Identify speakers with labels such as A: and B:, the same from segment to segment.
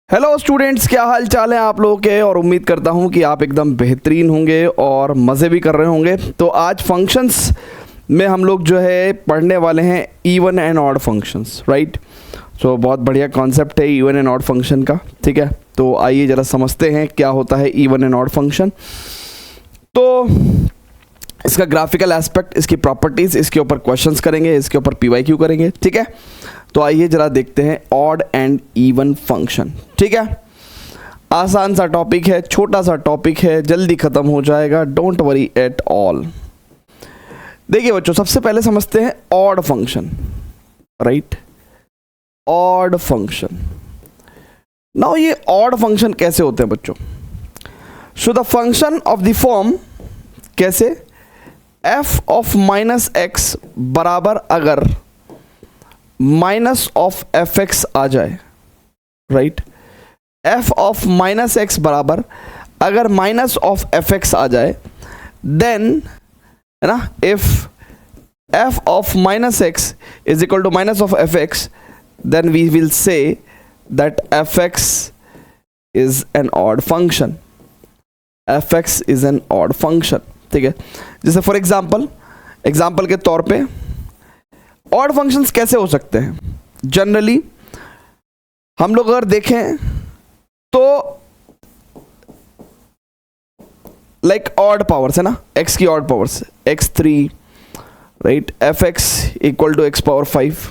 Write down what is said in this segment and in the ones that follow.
A: Hello students, क्या हाल चाल है आप लोगों के। और उम्मीद करता हूँ कि आप एकदम बेहतरीन होंगे और मज़े भी कर रहे होंगे। तो आज फंक्शंस में हम लोग जो है पढ़ने वाले हैं even and odd functions, right. So बहुत बढ़िया कॉन्सेप्ट है इवन एंड ऑड फंक्शन का, ठीक है। तो आइए ज़रा समझते हैं क्या होता है इवन एंड ऑड फंक्शन। तो इसका ग्राफिकल एस्पेक्ट, इसकी प्रॉपर्टीज़, इसके ऊपर क्वेश्चंस करेंगे, इसके ऊपर PYQ करेंगे, ठीक है। तो आइए जरा देखते हैं ऑड एंड इवन फंक्शन, ठीक है। आसान सा टॉपिक है, छोटा सा टॉपिक है, जल्दी खत्म हो जाएगा, डोंट वरी एट ऑल। देखिए बच्चों, सबसे पहले समझते हैं odd function, right. Odd function, now ये ऑड फंक्शन कैसे होते हैं बच्चों। So the function of the form कैसे, f ऑफ माइनस एक्स बराबर अगर माइनस ऑफ एफ एक्स आ जाए, right. f of minus x बराबर अगर माइनस ऑफ एफ एक्स आ जाए, देन है ना, if f of minus x is equal to minus of f x, then we will say that F x is an odd function. F x is an odd function, ठीक है। जैसे for example के तौर पे odd functions कैसे हो सकते हैं। जनरली हम लोग अगर देखें तो लाइक ऑड पावर्स है ना, x की odd powers x3, right, f x equal to x power 5,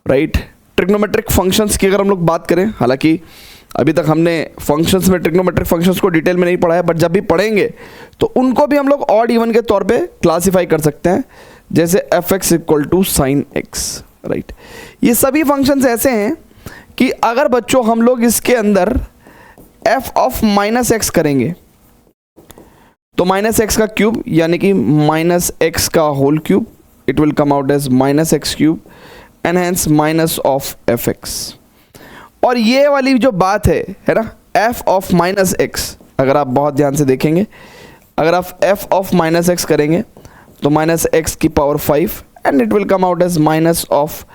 A: right. Trigonometric functions की अगर हम लोग बात करें, हालांकि अभी तक हमने फंक्शंस में ट्रिग्नोमेट्रिक फंक्शंस को डिटेल में नहीं पढ़ा है, बट जब भी पढ़ेंगे तो उनको भी हम लोग ऑड इवन के तौर पे क्लासिफाई कर सकते हैं। जैसे f x equal to sine x, right. ये सभी फंक्शंस ऐसे हैं कि अगर बच्चों हम लोग इसके अंदर एफ ऑफ माइनस एक्स करेंगे तो माइनस एक्स का क्यूब यानी कि माइनस एक्स का whole cube, it will come out as minus x cube and hence minus of f x. और ये वाली जो बात है ना, एफ ऑफ माइनस एक्स, अगर आप बहुत ध्यान से देखेंगे, अगर आप एफ ऑफ माइनस एक्स करेंगे तो माइनस एक्स की power 5 and it will come out as minus of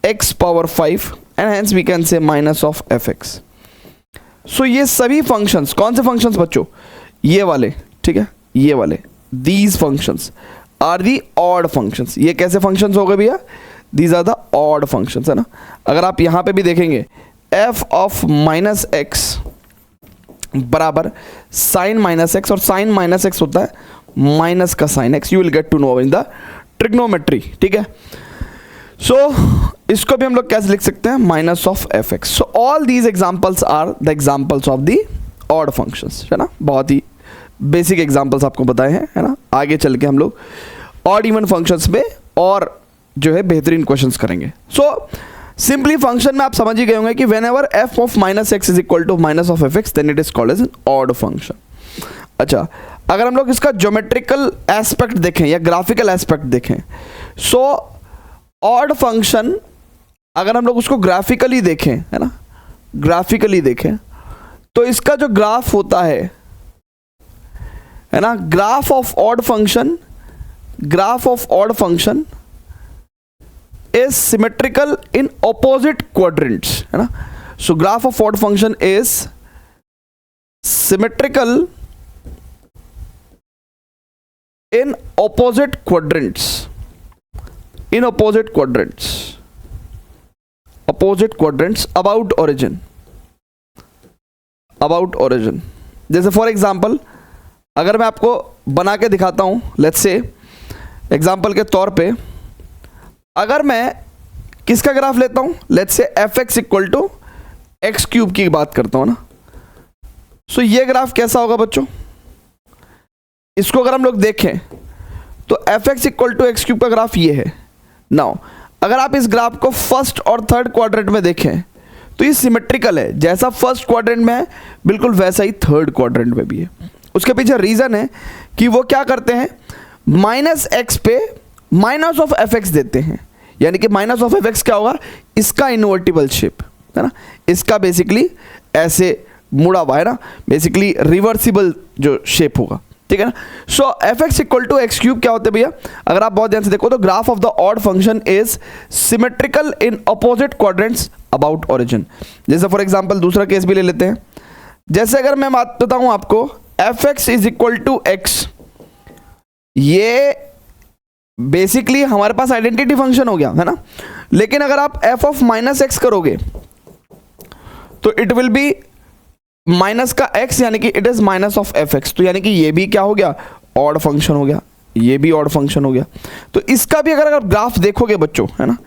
A: x power 5 and hence we can say minus of f x. So ये सभी फंक्शंस, कौन से फंक्शंस बच्चों, ये वाले, ठीक है, ये वाले, these functions are the odd functions. ये कैसे फंक्शंस हो गए भैया, these are the odd functions, है ना। अगर आप यहां पे भी देखेंगे एफ ऑफ माइनस एक्स बराबर साइन माइनस एक्स, और साइन माइनस एक्स होता है माइनस का sine x, you will get to know in the trigonometry, ठीक है। सो इसको भी हम लोग कैसे लिख सकते हैं, minus of f x. So all these examples are the examples of the odd functions, है ना। बहुत ही बेसिक एग्जाम्पल्स आपको बताए हैं, है ना। आगे चल के हम लोग ऑड इवन फंक्शंस में और जो है बेहतरीन क्वेश्चंस करेंगे। सो सिंपली फंक्शन में आप समझ ही गए होंगे कि whenever f of minus x is equal to minus of f x, then it is called as an odd function. अच्छा, अगर हम लोग इसका ज्योमेट्रिकल एस्पेक्ट देखें या ग्राफिकल एस्पेक्ट देखें, सो ऑड फंक्शन अगर हम लोग उसको ग्राफिकली देखें, है ना, ग्राफिकली देखें तो इसका जो ग्राफ होता है ना, graph of odd function, graph of odd function is symmetrical in opposite quadrants, है ना। So graph of odd function is symmetrical in opposite quadrants, in opposite quadrants, opposite quadrants about origin, about origin। जैसे for example अगर मैं आपको बना के दिखाता हूं, लेट्स से एग्जाम्पल के तौर पे अगर मैं किसका ग्राफ लेता हूं, let's say f x equal to x cube की बात करता हूं ना। सो ये ग्राफ कैसा होगा बच्चों, इसको अगर हम लोग देखें तो f x equal to x cube का ग्राफ ये है। नाउ अगर आप इस ग्राफ को फर्स्ट और थर्ड क्वाड्रेंट में देखें तो ये सिमेट्रिकल है, जैसा फर्स्ट क्वाड्रेंट में है बिल्कुल वैसा ही थर्ड क्वाड्रेंट में भी है। उसके पीछे रीजन है कि वो क्या करते हैं, माइनस एक्स पे माइनस ऑफ एफ एक्स देते हैं, यानी कि माइनस ऑफ एफ एक्स क्या होगा, इसका इनवर्टिबल शेप, है ना, इसका बेसिकली ऐसे मुड़ा हुआ है ना, बेसिकली रिवर्सिबल जो शेप होगा, ठीक है ना। So f x equal to x cube क्या होते हैं भैया, अगर आप बहुत ध्यान से देखो तो graph of the odd function is symmetrical in opposite quadrants about origin. जैसे फॉर एग्जांपल दूसरा केस भी ले लेते हैं, जैसे अगर मैं बात बताऊं आपको f x is equal to x, ये बेसिकली हमारे पास आइडेंटिटी फंक्शन हो गया है ना, लेकिन अगर आप एफ ऑफ माइनस एक्स करोगे तो इट विल बी माइनस का x, यानी कि it is minus of f x, तो यानी कि ये भी क्या हो गया, ऑड फंक्शन हो गया, ये भी ऑड फंक्शन हो गया। तो इसका भी अगर आप ग्राफ देखोगे बच्चों, है ना,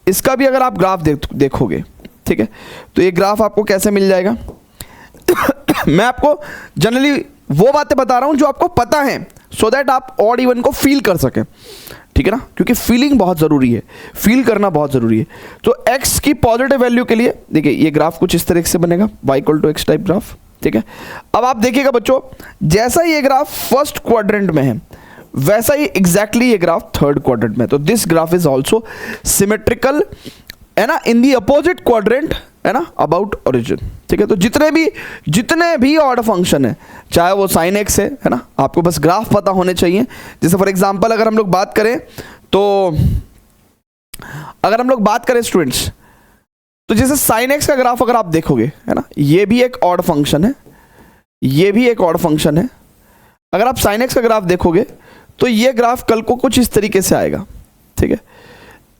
A: इसका भी अगर आप ग्राफ देखोगे, ठीक है, तो ये ग्राफ आपको कैसे मिल जाएगा मैं आपको जनरली वो बातें बता रहा हूं जो आपको पता है, सो दैट आप ऑड इवन को फील कर सकें, ठीक है ना, क्योंकि फीलिंग बहुत ज़रूरी है, फील करना बहुत ज़रूरी है। तो x की पॉजिटिव वैल्यू के लिए देखिए ये ग्राफ कुछ इस तरीके से बनेगा, y equal to x type graph, ठीक है। अब आप देखिएगा बच्चों, जैसा ये ग्राफ फर्स्ट क्वाड्रेंट में है वैसा ही एग्जैक्टली ये ग्राफ थर्ड क्वाड्रेंट में, तो this graph is also symmetrical, है ना, इन दी अपोजिट क्वाड्रेंट, है ना, अबाउट ओरिजिन, ठीक है। तो जितने भी ऑड फंक्शन है, चाहे वो साइन एक्स है ना, आपको बस ग्राफ पता होने चाहिए। जैसे फॉर एग्जांपल अगर हम लोग बात करें तो अगर हम लोग बात करें स्टूडेंट्स, तो जैसे साइन एक्स का ग्राफ अगर आप देखोगे, है ना, ये भी एक ऑड फंक्शन है, ये भी एक ऑड फंक्शन है। अगर आप साइन एक्स का ग्राफ देखोगे तो ये ग्राफ कल को कुछ इस तरीके से आएगा, ठीक है,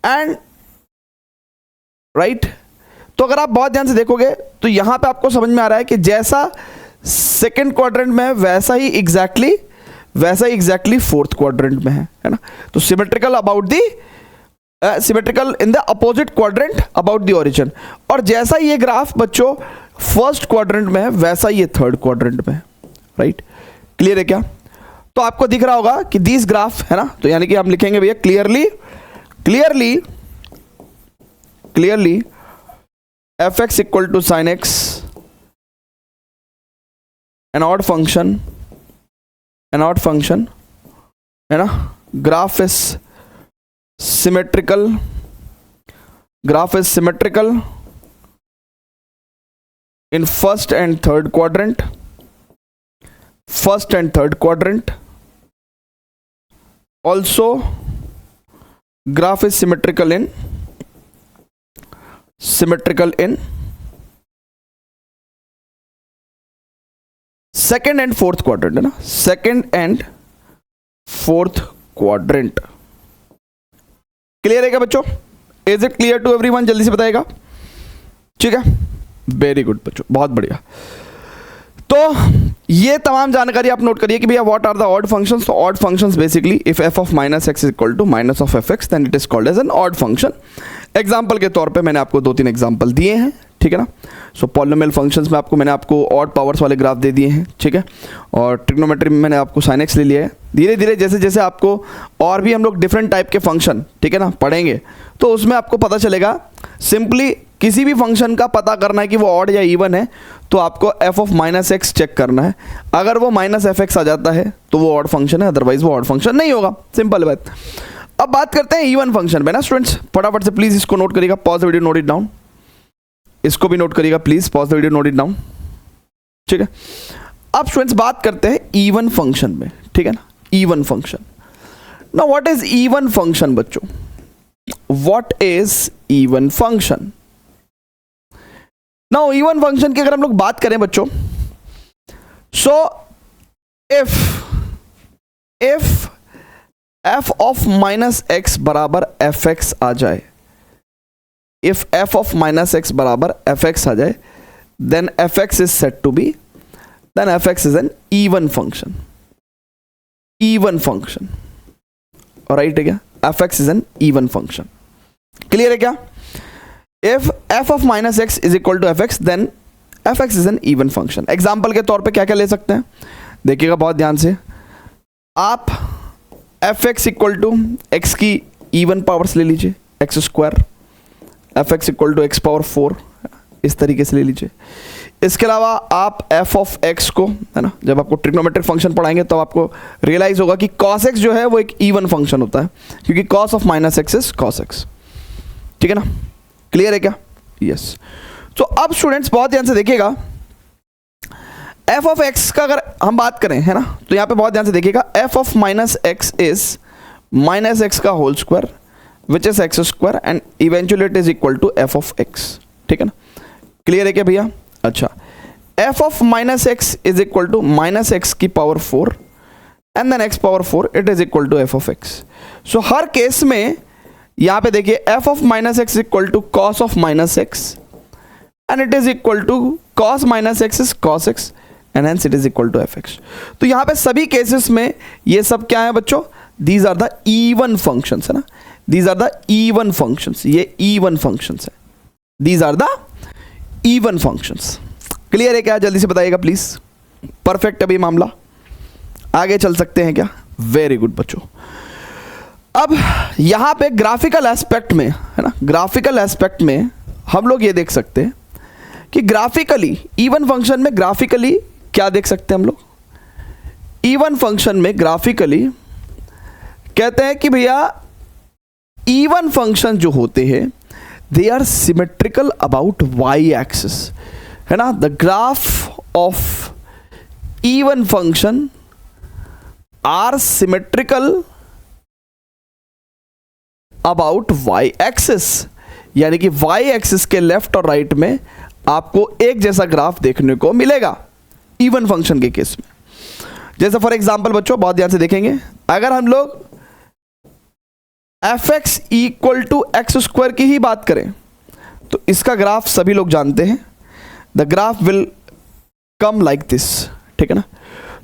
A: एंड राइट। तो अगर आप बहुत ध्यान से देखोगे तो यहां पे आपको समझ में आ रहा है कि जैसा सेकंड क्वाड्रेंट में है वैसा ही एग्जैक्टली फोर्थ क्वाड्रेंट में है ना। तो symmetrical about the symmetrical in the opposite quadrant about the origin, और जैसा ये ग्राफ बच्चों फर्स्ट क्वाड्रेंट में है वैसा ये थर्ड क्वाड्रेंट में है, राइट। क्लियर है क्या? तो आपको दिख रहा होगा कि दिस ग्राफ, है ना, तो यानी कि हम लिखेंगे भैया clearly f x equal to sine x, an odd function, है ना, graph is symmetrical in first and third quadrant, also graph is symmetrical in second and fourth quadrant, है ना, second and fourth quadrant। Clear है क्या बच्चों? Is it clear to everyone? जल्दी से बताएगा, ठीक है, वेरी गुड बच्चों, बहुत बढ़िया। तो ये तमाम जानकारी आप नोट करिए कि भैया what are the odd functions. तो odd functions basically if f of minus x is equal to minus of f x then it is called as an odd function. Example के तौर पे मैंने आपको 2-3 एग्जाम्पल दिए हैं, ठीक है ना। सो पॉलिनोमियल फंक्शंस में मैंने आपको ऑड पावर्स वाले ग्राफ दे दिए हैं, ठीक है, और ट्रिग्नोमेट्री में मैंने आपको साइन एक्स ले लिया है। धीरे धीरे जैसे जैसे आपको और भी हम लोग डिफरेंट टाइप के फंक्शन, ठीक है ना, पढ़ेंगे तो उसमें आपको पता चलेगा। सिंपली किसी भी फंक्शन का पता करना है कि वो ऑड या इवन है तो आपको f of minus x check करना है। अगर वो माइनस एफ एक्स आ जाता है तो वो ऑड फंक्शन है, अदरवाइज वो ऑड फंक्शन नहीं होगा, सिंपल बात। अब बात करते हैं इवन फंक्शन पे ना स्टूडेंट्स, फटाफट से प्लीज इसको नोट करिएगा, pause the video, note it down. इसको भी नोट करिएगा please, pause the video, note it down, ठीक है। अब स्टूडेंट्स बात करते हैं इवन फंक्शन में, ठीक है ना, even function. Now what is even function बच्चों? What is even function? Now even function की अगर हम लोग बात करें बच्चों, so if f of minus x बराबर एफ एक्स आ जाए, if f of minus x बराबर एफ एक्स आ जाए, then f x is set to be, then f x is an even function, right है क्या? F x is an even function. Clear है क्या? If f of minus x is equal to f x then f x is an even function. Example के तौर पे क्या क्या ले सकते हैं, देखिएगा बहुत ध्यान से। आप f x equal to x की इवन पावर्स ले लीजिए, x square, f x equal to x power 4, इस तरीके से ले लीजिए। इसके अलावा आप एफ ऑफ एक्स को, है ना, जब आपको ट्रिग्नोमेट्रिक फंक्शन पढ़ाएंगे तो आपको रियलाइज होगा कि कॉस एक्स जो है वो एक इवन फंक्शन होता है, क्योंकि cos of minus x is cos x, ठीक है ना। क्लियर है क्या? यस। तो अब स्टूडेंट्स बहुत ध्यान से देखिएगा, एफ ऑफ एक्स का अगर हम बात करें, है ना, तो यहाँ पे बहुत ध्यान से देखिएगा, f of minus x is minus x का whole square which is x square and eventually it is equal to f of x, ठीक है ना, क्लियर है क्या भैया? अच्छा, f of minus x is equal to minus x की power 4 and then x power 4 it is equal to f of x. So हर case में यहाँ पे देखिए f of minus x equal to cos of minus x and it is equal to cos minus x is cos x and hence it is equal to f x. तो यहाँ पे सभी cases में ये सब क्या है बच्चों? These are the even functions, है ना, these are the even functions, ये इवन फंक्शंस है, these are the even functions. Clear है क्या? जल्दी से बताइएगा प्लीज। परफेक्ट अभी मामला, आगे चल सकते हैं क्या? वेरी गुड बच्चों। अब यहां पे ग्राफिकल एस्पेक्ट में, है ना, ग्राफिकल एस्पेक्ट में हम लोग ये देख सकते हैं कि ग्राफिकली इवन फंक्शन में ग्राफिकली क्या देख सकते हैं हम लोग? इवन फंक्शन में ग्राफिकली कहते हैं कि भैया इवन फंक्शन जो होते हैं they are symmetrical about y axis, है ना। The graph of even function are symmetrical about y axis, यानी कि वाई एक्सिस के लेफ्ट और राइट में आपको एक जैसा ग्राफ देखने को मिलेगा इवन फंक्शन के केस में। जैसे फॉर एग्जांपल बच्चों बहुत ध्यान से देखेंगे, अगर हम लोग f x equal to x square की ही बात करें तो इसका ग्राफ सभी लोग जानते हैं, the graph will come like this, ठीक है ना।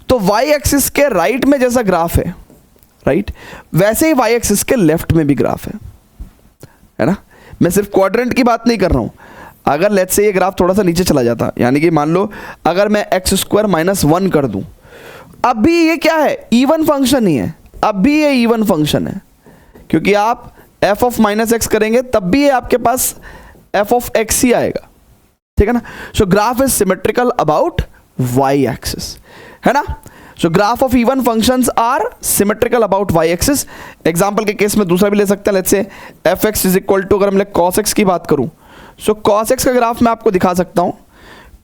A: तो वाई एक्सिस के राइट में जैसा ग्राफ है, राइट, वैसे ही वाई एक्सिस के लेफ्ट में भी ग्राफ है ना। मैं सिर्फ क्वाड्रेंट की बात नहीं कर रहा हूं, अगर लेट्स से ये ग्राफ थोड़ा सा नीचे चला जाता, यानी कि मान लो अगर मैं एक्स स्क्वायर माइनस 1 कर दूं, अब भी ये क्या है? इवन फंक्शन ही है, अब भी ये इवन फंक्शन है, क्योंकि आप एफ ऑफ माइनस एक्स करेंगे तब भी ये आपके पास एफ ऑफ एक्स ही आएगा, ठीक है ना। So graph is symmetrical about y axis, है ना। So graph of even functions are symmetrical about y axis. Example के केस में दूसरा भी ले सकते हैं, let's say f x is equal to, अगर हम कॉस एक्स की बात करूं, सो कॉस एक्स का ग्राफ मैं आपको दिखा सकता हूं।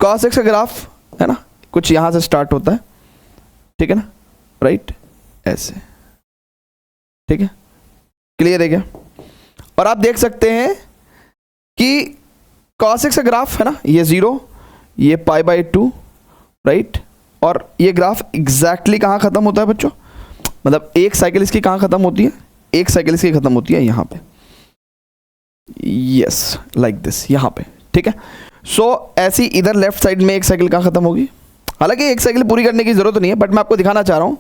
A: कॉस एक्स का ग्राफ, है ना, कुछ यहां से स्टार्ट होता है, ठीक है ना, राइट, ऐसे, ठीक है, क्लियर है क्या? और आप देख सकते हैं कि कॉस एक्स का ग्राफ, है ना, ये 0, ये π/2, राइट, और ये ग्राफ एग्जैक्टली कहाँ खत्म होता है बच्चों? मतलब एक साइकिल इसकी कहाँ खत्म होती है? एक साइकिल इसकी खत्म होती है यहाँ पे, यस, लाइक दिस, यहाँ पे, ठीक है। सो ऐसी इधर लेफ्ट साइड में एक साइकिल कहाँ खत्म होगी? हालांकि एक साइकिल पूरी करने की जरूरत नहीं है, बट मैं आपको दिखाना चाह रहा हूँ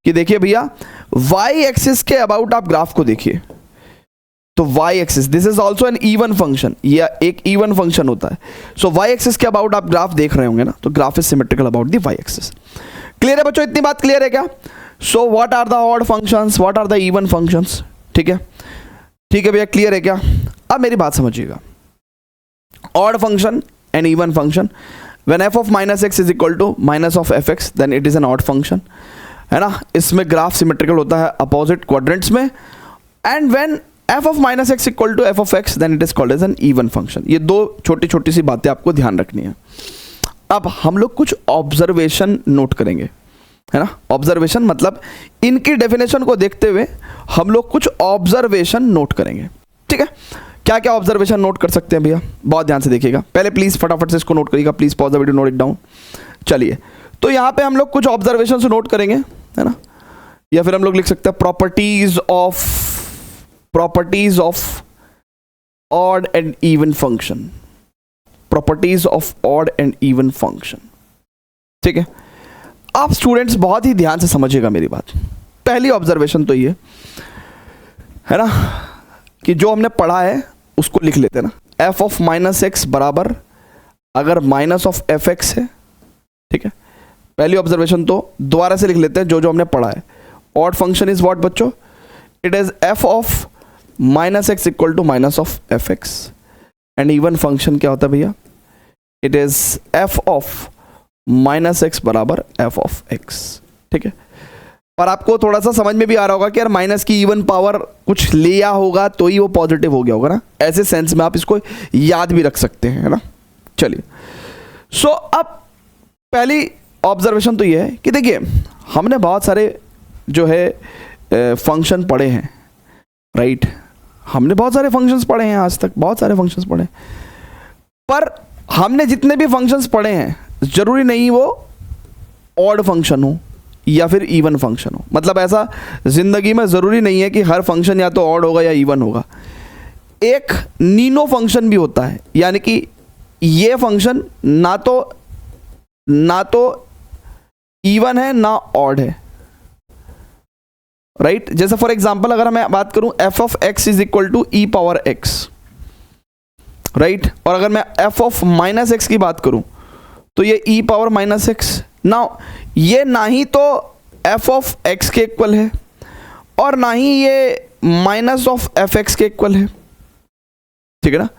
A: कि देखिए भैया वाई एक्सिस के अबाउट आप ग्राफ को देखिए, तो y axis, this is also an even function, या एक इवन फंक्शन होता है। सो वाई एक्सिस के अबाउट आप ग्राफ देख रहे होंगे ना, तो graph is symmetrical about the y axis. Clear है बच्चों? इतनी बात क्लियर है क्या? So what are the odd functions, what are the even functions, ठीक है, ठीक है भैया, क्लियर है क्या? अब मेरी बात समझिएगा, odd function and even function, when f of minus x is equal to minus of f x then it is an odd function, है ना। इसमें ग्राफ सिमेट्रिकल होता है अपोजिट क्वाड्रेंट्स में, and when f of minus x equal to f of x then it is called as an even function. ये दो छोटी छोटी सी बातें आपको ध्यान रखनी है। अब हम लोग कुछ ऑब्जर्वेशन नोट करेंगे, है ना। ऑब्जर्वेशन मतलब इनकी डेफिनेशन को देखते हुए हम लोग कुछ ऑब्जर्वेशन नोट करेंगे, ठीक है। क्या क्या ऑब्जर्वेशन नोट कर सकते हैं भैया? बहुत ध्यान से देखिएगा, पहले प्लीज फटाफट से इसको नोट करिएगा, please pause the video, note it down. चलिए, तो यहाँ पे हम लोग कुछ ऑब्जर्वेशन से नोट करेंगे, है ना, या फिर हम लोग लिख सकते हैं properties of odd and even function, properties of odd and even function, ठीक है। आप स्टूडेंट्स बहुत ही ध्यान से समझिएगा मेरी बात। पहली ऑब्जर्वेशन तो ये है ना कि जो हमने पढ़ा है उसको लिख लेते हैं ना, एफ ऑफ माइनस एक्स बराबर अगर माइनस ऑफ एफ एक्स है, ठीक है। पहली ऑब्जर्वेशन तो दोबारा से लिख लेते हैं जो जो हमने पढ़ा है। ऑड फंक्शन इज व्हाट बच्चों? It is f of minus x equal to minus of f x, and even function क्या होता है भैया? It is f of minus x बराबर एफ ऑफ एक्स, ठीक है। और आपको थोड़ा सा समझ में भी आ रहा होगा कि यार माइनस की इवन पावर कुछ लिया होगा तो ही वो पॉजिटिव हो गया होगा ना, ऐसे सेंस में आप इसको याद भी रख सकते हैं, है ना। चलिए, सो अब पहली ऑब्जर्वेशन तो ये है कि देखिए हमने बहुत सारे जो है फंक्शन पढ़े हैं, राइट। हमने बहुत सारे फंक्शंस पढ़े हैं आज तक, बहुत सारे फंक्शंस पढ़े हैं, पर हमने जितने भी फंक्शंस पढ़े हैं ज़रूरी नहीं वो ऑड फंक्शन हो या फिर इवन फंक्शन हो। मतलब ऐसा ज़िंदगी में ज़रूरी नहीं है कि हर फंक्शन या तो ऑड होगा या इवन होगा। एक नीनो फंक्शन भी होता है, यानी कि ये फंक्शन ना तो इवन है ना ऑड है, राइट। जैसे फॉर एग्जांपल अगर मैं बात करूं f of x is equal to e power x, right. और अगर मैं एफ ऑफ माइनस एक्स की बात करूं तो ये ई पावर माइनस एक्स। नाउ ये ना ही तो एफ ऑफ एक्स के इक्वल है और ना ही ये माइनस ऑफ एफ एक्स के इक्वल है, ठीक है ना।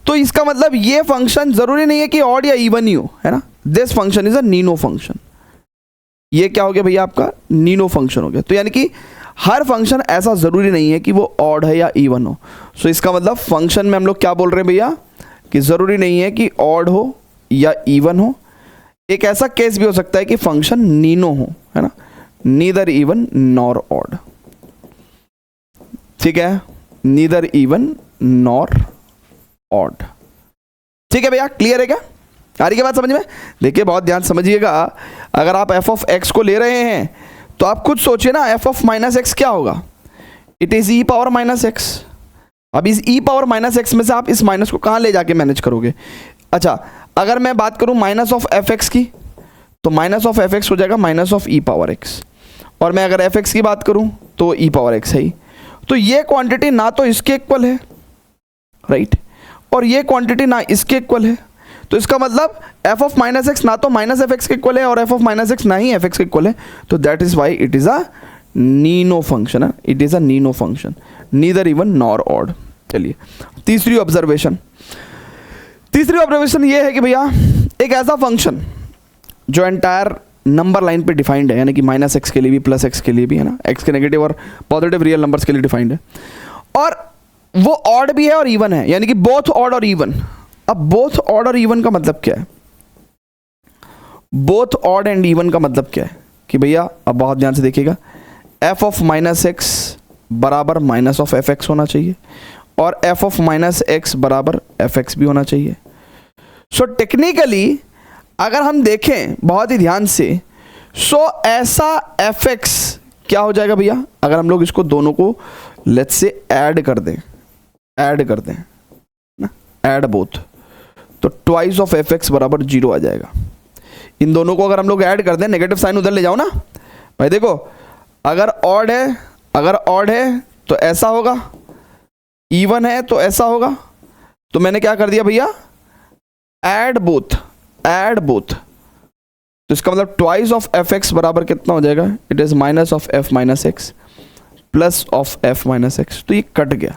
A: तो इसका मतलब ये फंक्शन जरूरी नहीं है कि ऑड या इवन ही हो, है ना। This function is a Nino function. ये क्या हो गया भैया, आपका नीनो फंक्शन हो गया। तो यानी कि हर फंक्शन ऐसा जरूरी नहीं है कि वो ऑड है या इवन हो। सो इसका मतलब फंक्शन में हम लोग क्या बोल रहे हैं भैया कि जरूरी नहीं है कि ऑड हो या इवन हो। एक ऐसा केस भी हो सकता है कि फंक्शन नीनो हो, है ना, नीदर इवन नॉर ऑड, ठीक है, नीदर इवन नॉर ऑड। ठीक है भैया, क्लियर है क्या, आ रही है बात समझ में। देखिए बहुत ध्यान समझिएगा, अगर आप एफ ऑफ एक्स को ले रहे हैं तो आप खुद सोचिए ना, एफ ऑफ माइनस एक्स क्या होगा, it is E power minus x. अब इस ई पावर माइनस एक्स में से आप इस माइनस को कहाँ ले जाके मैनेज करोगे। अच्छा, अगर मैं बात करूँ माइनस ऑफ एफ एक्स की, तो माइनस ऑफ एफ एक्स हो जाएगा minus of E power x. और मैं अगर एफ एक्स की बात करूँ तो ई पावर एक्स है ही। तो ये क्वांटिटी ना तो इसके इक्वल है, राइट, और ये क्वांटिटी ना इसके इक्वल है। तो इसका मतलब एफ ऑफ माइनस एक्स ना तो माइनस एफ एक्स के इक्वल है और एफ ऑफ माइनस एक्स ना ही एफ एक्स के इक्वल है। तो that is why it is a Nino function है, it is a Nino function, neither even nor odd. चलिए तीसरी ऑब्जर्वेशन ये है कि भैया एक ऐसा फंक्शन जो एंटायर नंबर लाइन पे डिफाइंड है, यानी कि माइनस एक्स के लिए भी प्लस एक्स के लिए भी, है ना, एक्स के नेगेटिव और पॉजिटिव रियल नंबर्स के लिए डिफाइंड है, और वो ऑड भी है और इवन है, यानी कि बोथ ऑड और इवन। अब बोथ ऑड और इवन का मतलब क्या है, बोथ ऑड एंड इवन का मतलब क्या है कि भैया अब बहुत ध्यान से देखिएगा, एफ ऑफ माइनस एक्स बराबर माइनस ऑफ एफ एक्स होना चाहिए और एफ ऑफ माइनस एक्स बराबर एफ एक्स भी होना चाहिए। सो टेक्निकली अगर हम देखें बहुत ही ध्यान से, सो ऐसा एफ एक्स क्या हो जाएगा भैया, अगर हम लोग इसको दोनों को लेट्स से ऐड कर दें ना, ऐड बोथ, तो ट्वाइस ऑफ एफ एक्स बराबर 0 आ जाएगा। इन दोनों को अगर हम लोग ऐड कर दें, नेगेटिव साइन उधर ले जाओ ना भाई, देखो अगर ऑड है तो ऐसा होगा, इवन है तो ऐसा होगा। तो मैंने क्या कर दिया भैया, ऐड बोथ, तो इसका मतलब ट्वाइस ऑफ एफ एक्स बराबर कितना हो जाएगा, it is minus of F minus x plus of F minus x. तो ये कट गया,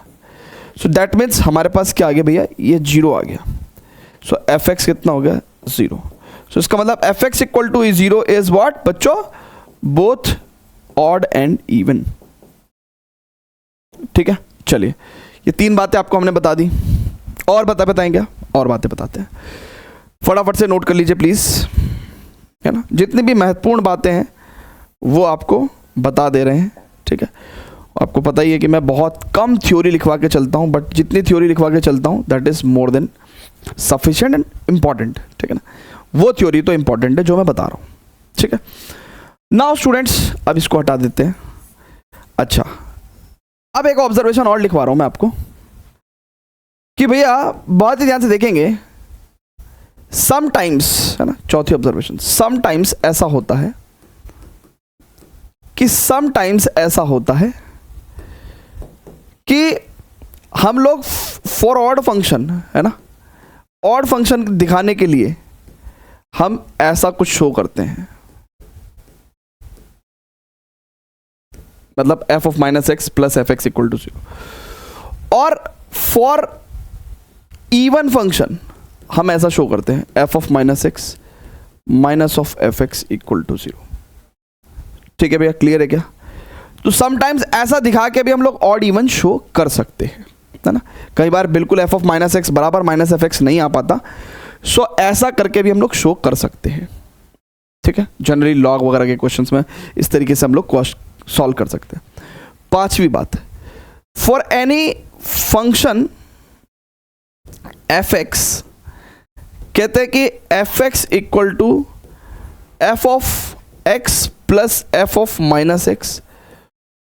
A: सो दैट मीन्स हमारे पास क्या आ गया भैया, ये 0 आ गया। सो एफ एक्स कितना हो गया, 0। सो इसका मतलब f x equal to 0 is what बच्चों, बोथ ऑड एंड इवन। ठीक है, चलिए ये 3 बातें आपको हमने बता दी, और बताएंगे क्या, और बातें बताते हैं, फटाफट से नोट कर लीजिए प्लीज, है ना। जितनी भी महत्वपूर्ण बातें हैं वो आपको बता दे रहे हैं, ठीक है। आपको पता ही है कि मैं बहुत कम थ्योरी लिखवा के चलता हूँ, बट जितनी थ्योरी लिखवा के चलता हूँ that is more than sufficient and important, ठीक है ना। वो थ्योरी तो इम्पॉर्टेंट है जो मैं बता रहा हूँ, ठीक है। नाउ स्टूडेंट्स, अब इसको हटा देते हैं। अच्छा, अब एक ऑब्जर्वेशन और लिखवा रहा हूँ मैं आपको कि भैया बहुत ही ध्यान से देखेंगे, समटाइम्स, है ना, चौथी ऑब्जर्वेशन, समटाइम्स ऐसा होता है कि हम लोग फॉर ऑड फंक्शन, है ना, ऑड फंक्शन दिखाने के लिए हम ऐसा कुछ शो करते हैं, मतलब f of minus x plus f x equal to 0, और फॉर इवन फंक्शन हम ऐसा शो करते हैं f of minus x minus of f x equal to 0। ठीक है भैया, क्लियर है क्या। तो समटाइम्स ऐसा दिखा के भी हम लोग ऑड इवन शो कर सकते हैं, है ना। कई बार बिल्कुल एफ ऑफ माइनस एक्स बराबर माइनस एफ एक्स नहीं आ पाता, सो ऐसा करके भी हम लोग शो कर सकते हैं। ठीक है, जनरली लॉग वगैरह के क्वेश्चंस में इस तरीके से हम लोग सॉल्व कर सकते हैं। पांचवी बात, for any function f x, कहते हैं कि f x equal to f of x plus f of minus x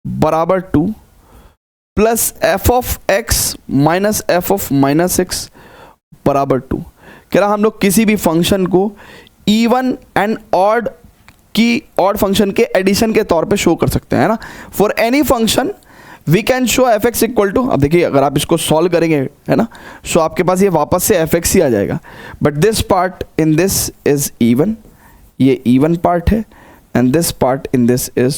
A: बराबर 2 plus f of x minus f of minus x बराबर 2। कह रहा हम लोग किसी भी फंक्शन को इवन एंड ऑड की, ऑड फंक्शन के एडिशन के तौर पे शो कर सकते हैं, है ना। For any function we can show f x equal to, अब देखिए अगर आप इसको सॉल्व करेंगे, है ना, सो आपके पास ये वापस से एफ एक्स ही आ जाएगा, but this part in this is even, ये इवन पार्ट है, and this part in this is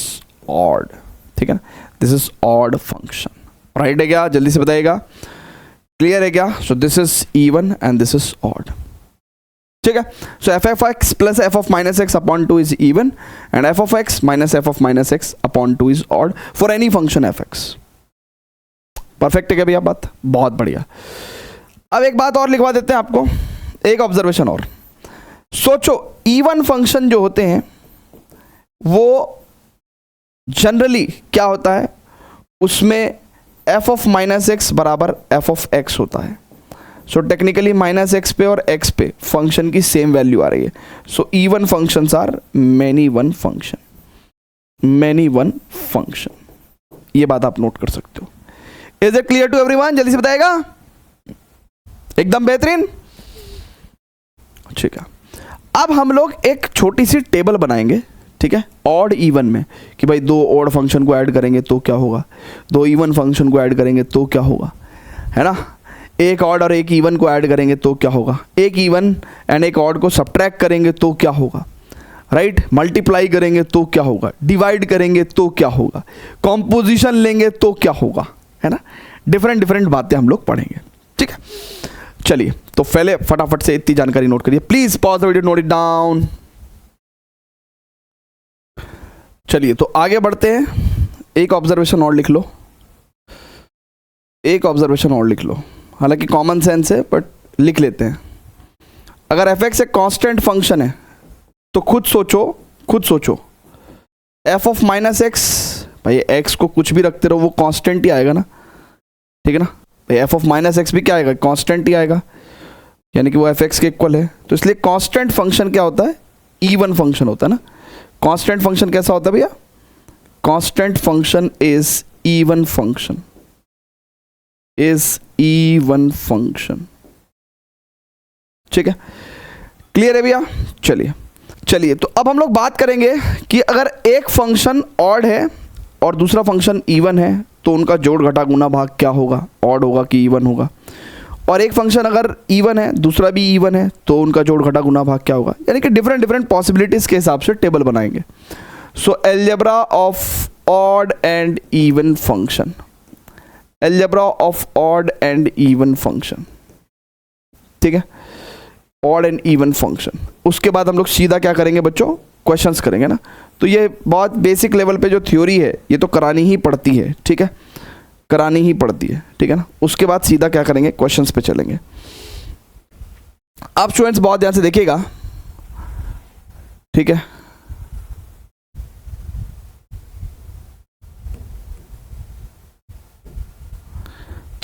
A: odd, ठीक है ना, this is odd function, right है क्या? जल्दी से बताइएगा, क्लियर है क्या? So this is even and this is odd, ठीक है। So f of x plus f of minus x upon 2 is even and f of x minus f of minus x upon 2 is odd for any function f x. Perfect है क्या भैया बात? बहुत बढ़िया। अब एक बात और लिखवा देते हैं आपको, एक ऑब्जर्वेशन और। सोचो इवन फंक्शन जो होते हैं वो जनरली क्या होता है, उसमें एफ ऑफ माइनस एक्स बराबर एफ ऑफ एक्स होता है। सो टेक्निकली माइनस एक्स पे और एक्स पे फंक्शन की सेम वैल्यू आ रही है। So even functions are many one function, many one function, ये बात आप नोट कर सकते हो। Is it clear to everyone? जल्दी से बताएगा, एकदम बेहतरीन, ठीक है। अब हम लोग एक छोटी सी टेबल बनाएंगे, ठीक है, ऑड इवन में, कि भाई दो ऑड फंक्शन को ऐड करेंगे तो क्या होगा, दो इवन फंक्शन को ऐड करेंगे तो क्या होगा, है ना, एक ऑड और एक इवन को ऐड करेंगे तो क्या होगा, एक इवन एंड एक ऑड को सब्ट्रैक्ट करेंगे तो क्या होगा, राइट, मल्टीप्लाई करेंगे तो क्या होगा, डिवाइड करेंगे तो क्या होगा, कॉम्पोजिशन लेंगे तो क्या होगा, है ना, डिफरेंट डिफरेंट बातें हम लोग पढ़ेंगे, ठीक है। चलिए तो पहले फटाफट से इतनी जानकारी नोट करिए, please pause the video, note it down. चलिए तो आगे बढ़ते हैं, एक ऑब्जर्वेशन और लिख लो, एक ऑब्जर्वेशन और लिख लो, हालांकि कॉमन सेंस है बट लिख लेते हैं। अगर एफ एक्स एक कांस्टेंट फंक्शन है तो खुद सोचो एफ ऑफ माइनस एक्स, भाई एक्स को कुछ भी रखते रहो वो कांस्टेंट ही आएगा ना, ठीक है ना भाई, एफ ऑफ माइनस एक्स भी क्या आएगा, कांस्टेंट ही आएगा, यानी कि वो एफ एक्स के इक्वल है। तो इसलिए कांस्टेंट फंक्शन क्या होता है, इवन फंक्शन होता है ना। कांस्टेंट फंक्शन कैसा होता है भैया, constant function is even function, is even function, ठीक है, क्लियर है भैया। चलिए तो अब हम लोग बात करेंगे कि अगर एक फंक्शन ऑड है और दूसरा फंक्शन इवन है तो उनका जोड़ घटा गुना भाग क्या होगा, ऑड होगा कि इवन होगा, और एक फंक्शन अगर इवन है दूसरा भी इवन है तो उनका जोड़ घटा गुना भाग क्या होगा, यानी कि डिफरेंट पॉसिबिलिटीज के हिसाब से टेबल बनाएंगे। So algebra of odd and even function, algebra of odd and even function, ठीक है, ऑड एंड इवन फंक्शन। उसके बाद हम लोग सीधा क्या करेंगे बच्चों, क्वेश्चंस करेंगे ना। तो ये बहुत बेसिक लेवल पे जो थ्योरी है ये तो करानी ही पड़ती है, ठीक है, करानी ही पड़ती है, ठीक है ना। उसके बाद सीधा क्या करेंगे, क्वेश्चंस पे चलेंगे। आप स्टूडेंट्स बहुत ध्यान से देखिएगा, ठीक है,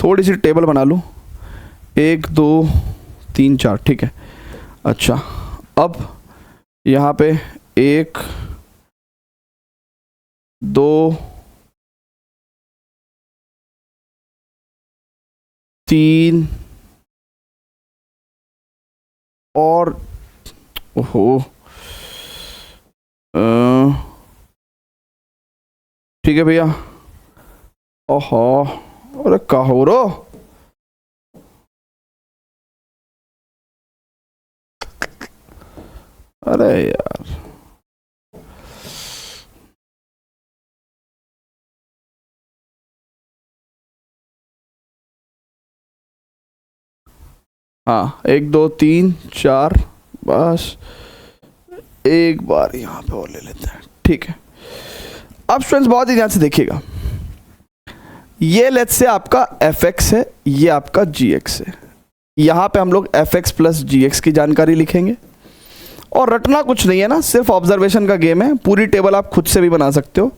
A: थोड़ी सी टेबल बना लूँ, 1 2 3 4, ठीक है। अच्छा अब यहाँ पे 1 2 3 और ओहो ठीक है भैया, ओहो अरे का हो रो, अरे यार हाँ 1 2 3 4 बस एक बार यहाँ पे और ले लेते हैं, ठीक है। अब स्टूडेंट्स बहुत ही ध्यान से देखिएगा, ये लेट्स से आपका एफ एक्स है, ये आपका जी एक्स है, यहाँ पे हम लोग f x plus g x की जानकारी लिखेंगे और रटना कुछ नहीं है ना, सिर्फ ऑब्जर्वेशन का गेम है, पूरी टेबल आप खुद से भी बना सकते हो,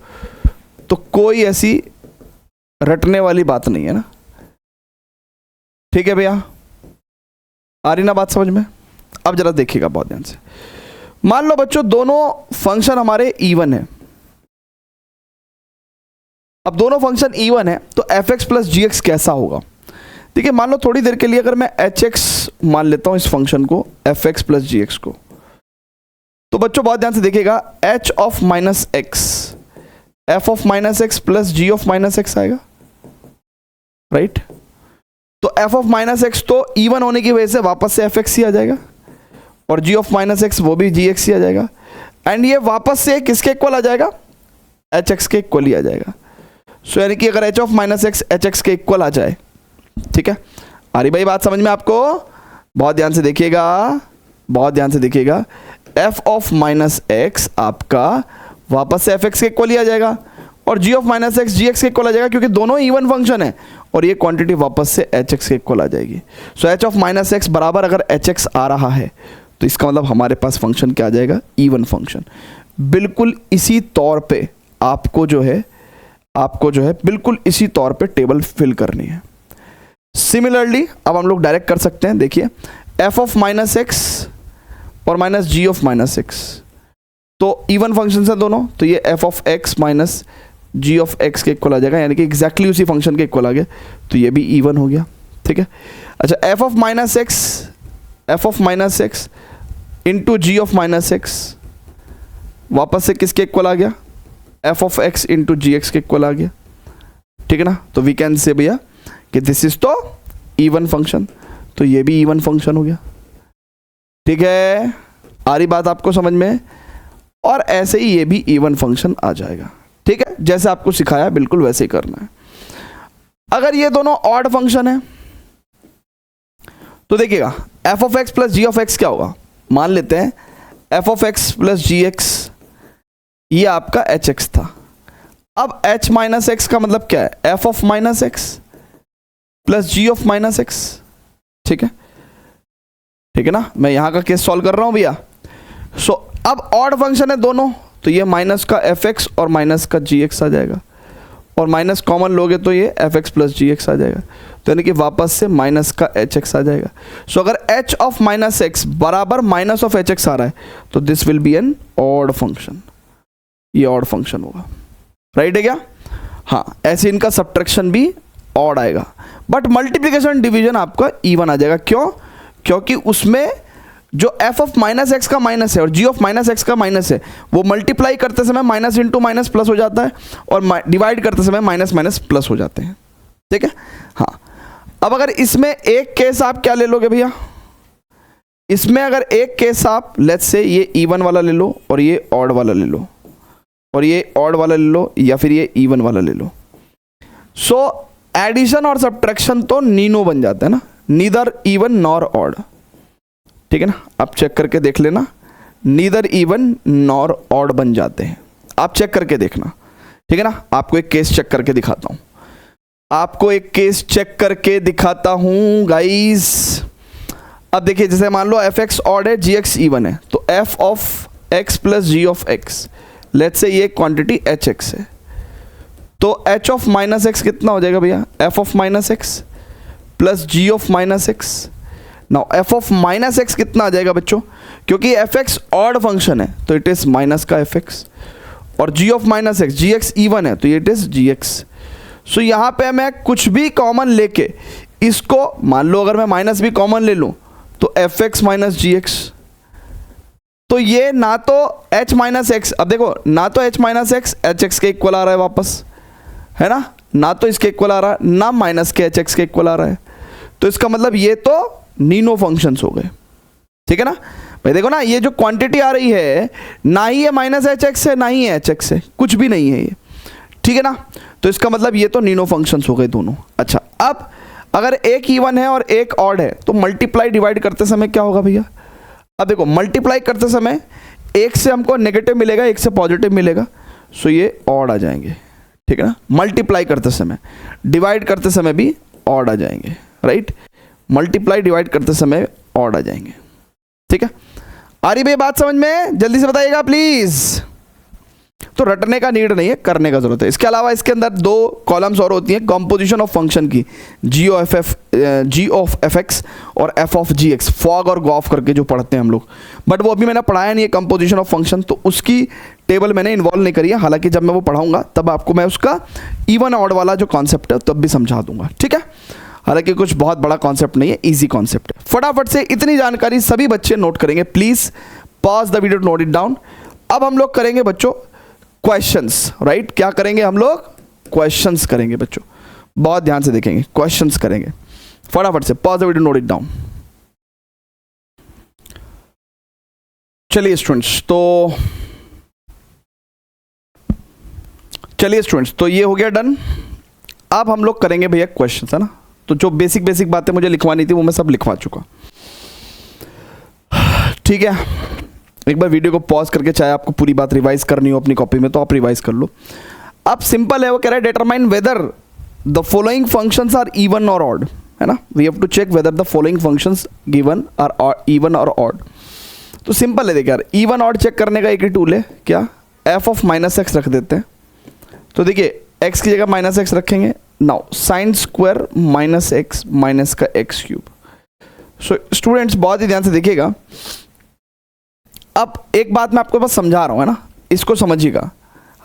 A: तो कोई ऐसी रटने वाली बात नहीं है ना। ठीक है भैया, आ रही ना बात समझ में? अब जरा देखिएगा बहुत ध्यान से। मान लो बच्चों दोनों फंक्शन हमारे इवन है। अब दोनों फंक्शन इवन है तो f x plus g x कैसा होगा? देखिए मान लो थोड़ी देर के लिए अगर मैं एच एक्स मान लेता हूं इस फंक्शन को, f x plus g x को, तो बच्चों बहुत ध्यान से देखिएगा, h of minus x f of minus x plus g of minus x आएगा, राइट? तो एफ ऑफ माइनस एक्स तो इवन होने की वजह से वापस से एफ एक्स ही आ जाएगा, और जी ऑफ माइनस एक्स वो भी जी एक्स ही आ जाएगा, एंड ये वापस से किसके इक्वल आ जाएगा? एच एक्स के इक्वल ही आ जाएगा। सो यानी कि अगर h of minus x H x के इक्वल आ जाए, ठीक है, आ रही भाई बात समझ में आपको? बहुत ध्यान से देखिएगा, बहुत ध्यान से देखिएगा, एफ ऑफ माइनस एक्स आपका वापस से एफ एक्स के इक्वल ही आ जाएगा, और g of minus x g x के इक्वल आ जाएगा, क्योंकि दोनों इवन फंक्शन है, और ये क्वांटिटी वापस से एच एक्स के इक्वल आ जाएगी। So H of minus x बराबर अगर एच एक्स आ रहा है तो इसका मतलब हमारे पास फंक्शन क्या आ जाएगा? Even function. बिल्कुल इसी तौर पे आपको जो है बिल्कुल इसी तौर पे टेबल फिल करनी है। सिमिलरली अब हम लोग डायरेक्ट कर सकते हैं, देखिए एफ ऑफ माइनस एक्स और minus g of minus x, तो इवन फंक्शन है दोनों, तो ये f of x minus g of x के इक्वल आ जाएगा, यानी कि एग्जैक्टली उसी फंक्शन के इक्वल आ गया, तो ये भी इवन हो गया। ठीक है, अच्छा f of minus x into g of minus x वापस से किसके इक्वल आ गया? F of x into g x के इक्वल आ गया। ठीक है ना, तो वी कैन से भैया कि दिस इज तो इवन फंक्शन, तो ये भी इवन फंक्शन हो गया। ठीक है, आ रही बात आपको समझ में? और ऐसे ही ये भी इवन फंक्शन आ जाएगा। ठीक है, जैसे आपको सिखाया बिल्कुल वैसे ही करना है। अगर ये दोनों ऑड फंक्शन है तो देखिएगा f of x plus g of x क्या होगा? मान लेते हैं f of x plus g x ये आपका एच एक्स था। अब एच माइनस एक्स का मतलब क्या है? F of minus x plus g of minus x. ठीक है, ठीक है ना, मैं यहां का केस सॉल्व कर रहा हूं भैया। सो अब ऑड फंक्शन है दोनों, तो ये माइनस का एफ एक्स और माइनस का जी एक्स आ जाएगा, और माइनस कॉमन लोगे तो ये F x plus g x आ जाएगा, तो यानी कि वापस से माइनस का एच एक्स आ जाएगा। सो अगर एच ऑफ माइनस एक्स बराबर माइनस ऑफ एच एक्स आ रहा है तो this will be an odd function, ये ऑड फंक्शन होगा। राइट है क्या? हाँ, ऐसे इनका सब्ट्रैक्शन भी ऑड आएगा, बट मल्टीप्लिकेशन डिवीजन आपका इवन आ जाएगा। क्यों? क्योंकि उसमें जो एफ ऑफ माइनस एक्स का माइनस है और जी ऑफ माइनस एक्स का माइनस है, वो मल्टीप्लाई करते समय माइनस इंटू माइनस प्लस हो जाता है, और डिवाइड करते समय माइनस माइनस प्लस हो जाते हैं। ठीक है, हाँ। अब अगर इसमें एक केस आप क्या ले लोगे भैया? इसमें अगर एक केस आप लेट्स से ये इवन वाला ले लो, और ये ऑड वाला ले लो, और ये ऑड वाला ले लो, या फिर ये इवन वाला ले लो। सो एडिशन और सब्ट्रैक्शन तो नीनो बन जाता है ना, नीदर इवन नॉर ऑड। ठीक है ना, आप चेक करके देख लेना, नीदर इवन नॉर ऑड बन जाते हैं, आप चेक करके देखना। ठीक है ना, आपको एक केस चेक करके दिखाता हूं, गाइस। अब देखिए, जैसे मान लो एफ एक्स ऑड है, जी एक्स इवन है, तो f of x plus g of x, let's say ये क्वांटिटी एच एक्स है, तो एच ऑफ माइनस एक्स कितना हो जाएगा भैया? F of minus x plus g of minus x. Now f of minus x कितना आ जाएगा बच्चों? क्योंकि एफ एक्स ऑड फंक्शन है तो इट इज माइनस का एफ एक्स, और g of minus x, g x even है तो it is g x. So यहाँ पे मैं कुछ भी कॉमन लेके इसको, मान लो अगर मैं माइनस भी कॉमन ले लूँ तो एफ एक्स माइनस जी एक्स, तो ये ना तो h माइनस एक्स, अब देखो ना तो h minus x H x के इक्वल आ रहा है वापस, है ना तो इसके इक्वल आ रहा है, ना माइनस के एच एक्स के इक्वल आ रहा है, तो इसका मतलब ये तो नीनो फंक्शंस हो गए। ठीक है ना भाई, देखो ना, ये जो क्वांटिटी आ रही है ना ही ये माइनस एच एक्स है ना ही एच एक्स है, कुछ भी नहीं है ये। ठीक है ना, तो इसका मतलब ये तो नीनो फंक्शंस हो गए दोनों। अच्छा, अब अगर एक इवन है और एक ऑड है तो मल्टीप्लाई डिवाइड करते समय क्या होगा भैया? अब देखो, मल्टीप्लाई करते समय एक से हमको नेगेटिव मिलेगा, एक से पॉजिटिव मिलेगा, सो ये ऑड आ जाएंगे। ठीक है ना, मल्टीप्लाई करते समय, डिवाइड करते समय भी ऑड आ जाएंगे, राइट? मल्टीप्लाई डिवाइड करते समय ऑड आ जाएंगे। ठीक है, आ रही भाई बात समझ में? जल्दी से बताइएगा प्लीज। तो रटने का नीड नहीं है, करने का जरूरत है। इसके अलावा इसके अंदर दो कॉलम्स और होती हैं कंपोजिशन ऑफ फंक्शन की, जी ऑफ एफ एक्स और f of g x, fog और गॉफ करके जो पढ़ते हैं हम लोग, बट वो अभी मैंने पढ़ाया नहीं है कंपोजिशन ऑफ फंक्शन, तो उसकी टेबल मैंने इन्वॉल्व नहीं करी है। हालांकि जब मैं वो पढ़ाऊंगा तब आपको मैं उसका इवन ऑड वाला जो कॉन्सेप्ट है तब भी समझा दूंगा, ठीक है। हालांकि कुछ बहुत बड़ा कॉन्सेप्ट नहीं है, इजी कॉन्सेप्ट है। फटाफट से इतनी जानकारी सभी बच्चे नोट करेंगे, please pause the video to note it down. अब हम लोग करेंगे बच्चों क्वेश्चंस, राइट? क्या करेंगे हम लोग? क्वेश्चंस करेंगे बच्चों, बहुत ध्यान से देखेंगे, क्वेश्चंस करेंगे। फटाफट से pause the video, note it down. चलिए स्टूडेंट्स, तो ये हो गया डन। अब हम लोग करेंगे भैया क्वेश्चंस, है ना? तो जो बेसिक बेसिक बातें मुझे लिखवानी थी वो मैं सब लिखवा चुका, ठीक है। एक बार वीडियो को पॉज करके, चाहे आपको पूरी बात रिवाइज करनी हो अपनी कॉपी में तो आप रिवाइज कर लो। अब सिंपल है, वो कह रहा है determine whether the following functions are even और ऑड, है ना? We have to check whether the following functions given are even और ऑड। तो सिंपल है, देखिए यार, इवन ऑड चेक करने का एक ही टूल है, क्या? एफ ऑफ माइनस एक्स रख देते हैं। तो देखिए एक्स की जगह माइनस एक्स रखेंगे। Now sine square minus x minus का एक्स क्यूब। सो स्टूडेंट्स बहुत ही ध्यान से देखिएगा। अब एक बात मैं आपको बस समझा रहा हूँ, है ना? इसको समझिएगा।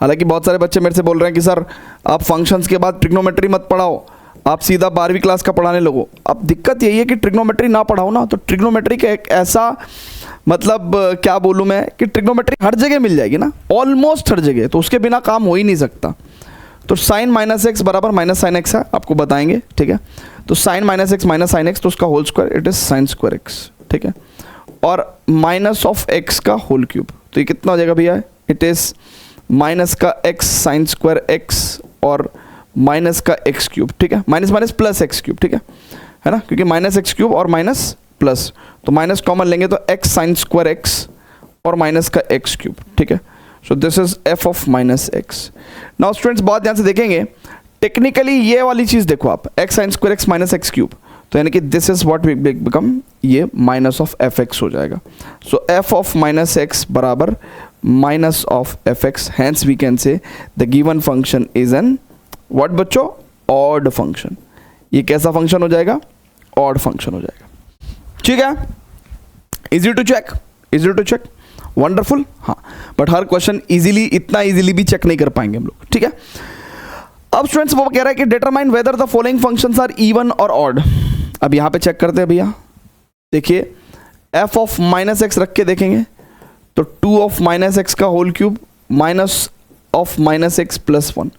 A: हालांकि बहुत सारे बच्चे मेरे से बोल रहे हैं कि सर आप फंक्शंस के बाद ट्रिग्नोमेट्री मत पढ़ाओ, आप सीधा 12वीं क्लास का पढ़ाने लगो। अब दिक्कत यही है कि ट्रिग्नोमेट्री ना पढ़ाओ ना, तो ट्रिग्नोमेट्री का एक ऐसा मतलब क्या बोलूँ मैं कि ट्रिग्नोमेट्री हर जगह मिल जाएगी ना, ऑलमोस्ट हर जगह, तो उसके बिना काम हो ही नहीं सकता। तो साइन माइनस एक्स बराबर माइनस साइन एक्स है, आपको बताएंगे, ठीक है। तो sine minus x minus sine x, तो उसका whole square it is sine square x, ठीक है। और माइनस ऑफ एक्स का होल क्यूब, तो ये कितना हो जाएगा भैया? इट इज माइनस का एक्स साइन स्क्वायर एक्स और माइनस का एक्स क्यूब, ठीक है। Minus minus plus x cube, ठीक है ना? क्योंकि माइनस एक्स क्यूब और माइनस प्लस, तो माइनस कॉमन लेंगे तो एक्स साइन स्क्वायर एक्स और माइनस का एक्स क्यूब, ठीक है। सो this is f of minus x. Now students बहुत ध्यान से देखेंगे, टेक्निकली ये वाली चीज देखो आप, x sine square x minus x cube, तो यानी कि this is what will become, ये माइनस ऑफ एफ एक्स हो जाएगा। So f of minus x बराबर minus of f x, hence we can say the given function is an what बच्चों? Odd function. ये कैसा फंक्शन हो जाएगा? Odd function हो जाएगा, ठीक है। Easy to check, easy to check, wonderful. हाँ, बट हर क्वेश्चन इजीली, इतना इजीली भी चेक नहीं कर पाएंगे हम लोग, ठीक है। अब स्टूडेंट्स वो कह रहा है कि determine whether the following functions are even और ऑड। अब यहाँ पे चेक करते हैं भैया, देखिए एफ ऑफ माइनस एक्स रख के देखेंगे तो 2 ऑफ माइनस एक्स का whole cube minus of minus x plus 1।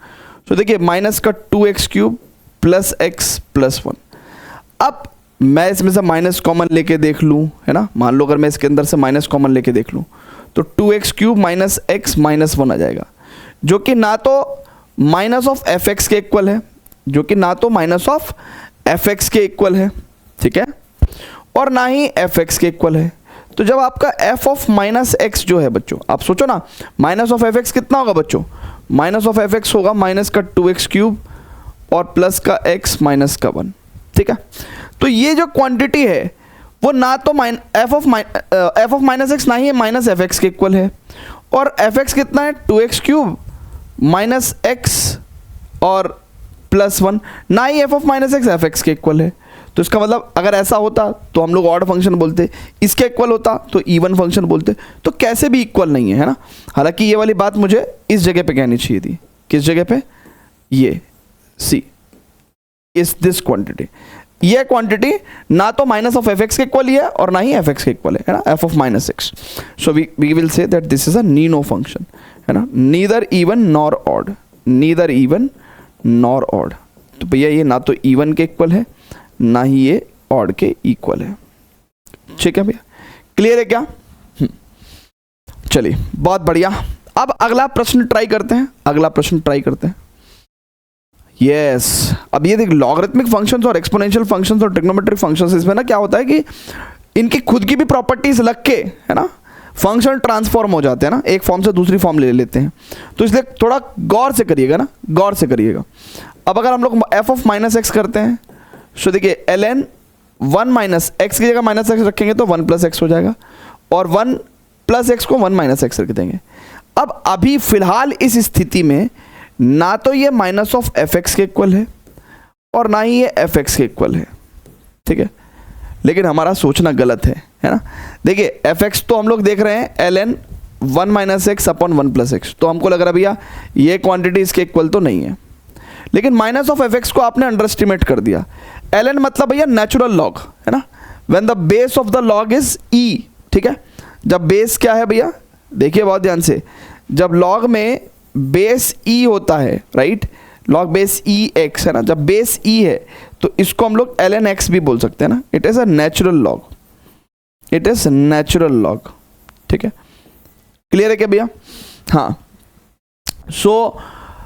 A: तो देखिए माइनस का 2x cube plus x plus 1। अब मैं इसमें से माइनस कॉमन लेके देख लूँ, है ना? मान लो अगर मैं इसके अंदर से माइनस कॉमन लेके देख लूँ तो 2x cube minus x minus 1 आ जाएगा, जो कि ना तो माइनस ऑफ एफ एक्स के इक्वल है, जो कि ना तो माइनस ऑफ एफ एक्स के इक्वल है, ठीक है, और ना ही एफ एक्स के इक्वल है। तो जब आपका एफ ऑफ माइनस एक्स जो है बच्चों, आप सोचो ना, माइनस ऑफ एफ एक्स कितना होगा बच्चों? माइनस ऑफ एफ एक्स होगा माइनस का 2x क्यूब और प्लस का x माइनस का 1, ठीक है। तो ये जो क्वांटिटी है वो ना तो एफ ऑफ माइनस एक्स ना ही माइनस एफ एक्स के इक्वल है, और एफ एक्स कितना है? 2x क्यूब माइनस एक्स और प्लस 1, ना ही f of minus x f x के इक्वल है। तो इसका मतलब अगर ऐसा होता तो हम लोग ऑड फंक्शन बोलते, इसके इक्वल होता तो इवन फंक्शन बोलते, तो कैसे भी इक्वल नहीं है ना। हालांकि ये वाली बात मुझे इस जगह पे कहनी चाहिए थी, किस जगह पे? ये सी, इस दिस क्वांटिटी, ये क्वांटिटी ना तो माइनस ऑफ एफ एक्स के इक्वल ही है और ना ही एफ एक्स के इक्वल है ना, f of minus x. So we will say that this is a Nino function, है ना, neither even nor odd, neither even nor odd. तो भैया ये ना तो इवन के इक्वल है ना ही ये ऑड के इक्वल है, ठीक है भैया, क्लियर है क्या? चलिए बहुत बढ़िया। अब अगला प्रश्न ट्राई करते हैं, अगला प्रश्न ट्राई करते हैं। यस, अब ये देख, लॉगरिथमिक फंक्शंस और एक्सपोनेंशियल फंक्शंस और ट्रिग्नोमेट्रिक फंक्शंस, इसमें ना क्या होता है कि इनकी खुद की भी प्रॉपर्टीज लग के, है ना, फंक्शन ट्रांसफॉर्म हो जाते हैं ना, एक फॉर्म से दूसरी फॉर्म ले लेते हैं। तो इसलिए थोड़ा गौर से करिएगा ना, गौर से करिएगा। अब अगर हम लोग एफ ऑफ माइनस एक्स करते हैं, तो देखिए ln 1 माइनस एक्स की जगह माइनस एक्स रखेंगे तो 1 प्लस एक्स हो जाएगा, और 1 प्लस एक्स को 1 माइनस एक्स रख देंगे। अब अभी फिलहाल इस स्थिति में ना तो ये माइनस ऑफ एफ एक्स के इक्वल है और ना ही ये एफ एक्स के इक्वल है, ठीक है। लेकिन हमारा सोचना गलत है ना। देखिए एफ एक्स तो हम लोग देख रहे हैं L N 1 minus x upon 1 plus x, तो हमको लग रहा है भैया ये क्वांटिटी इसके इक्वल तो नहीं है। लेकिन माइनस ऑफ एफ एक्स को आपने अंडर एस्टिमेट कर दिया। एल एन मतलब भैया नेचुरल लॉग है ना, when the base of the log is e, ठीक है। जब बेस क्या है भैया, देखिए बहुत ध्यान से, जब लॉग में बेस ई होता है, राइट, लॉग बेस ई एक्स है ना, जब बेस ई है तो इसको हम लोग एल एन एक्स भी बोल सकते हैं ना। It is a natural log, it is natural log, ठीक है। क्लियर है क्या भैया? हाँ, सो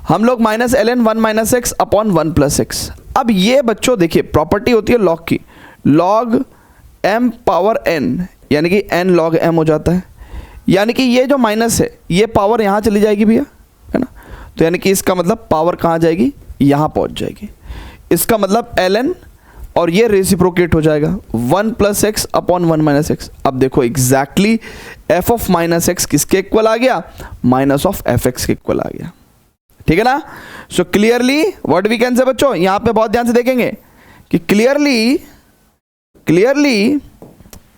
A: हम लोग minus L N 1 minus x upon 1 plus x. अब ये बच्चों देखिए प्रॉपर्टी होती है लॉग की, लॉग एम पावर एन यानी कि एन लॉग एम हो जाता है, यानी कि ये जो माइनस है ये पावर यहाँ चली जाएगी भैया, है ना। तो यानी कि इसका मतलब पावर कहाँ जाएगी, यहाँ पहुँच जाएगी। इसका मतलब एल एन और ये रेसिप्रोकेट हो जाएगा 1 plus x upon 1 minus x. अब देखो exactly f of minus x किसके इक्वल आ गया, माइनस ऑफ एफ एक्स के इक्वल आ गया, ठीक है ना। So clearly what we can say बच्चों, यहां पे बहुत ध्यान से देखेंगे कि क्लियरली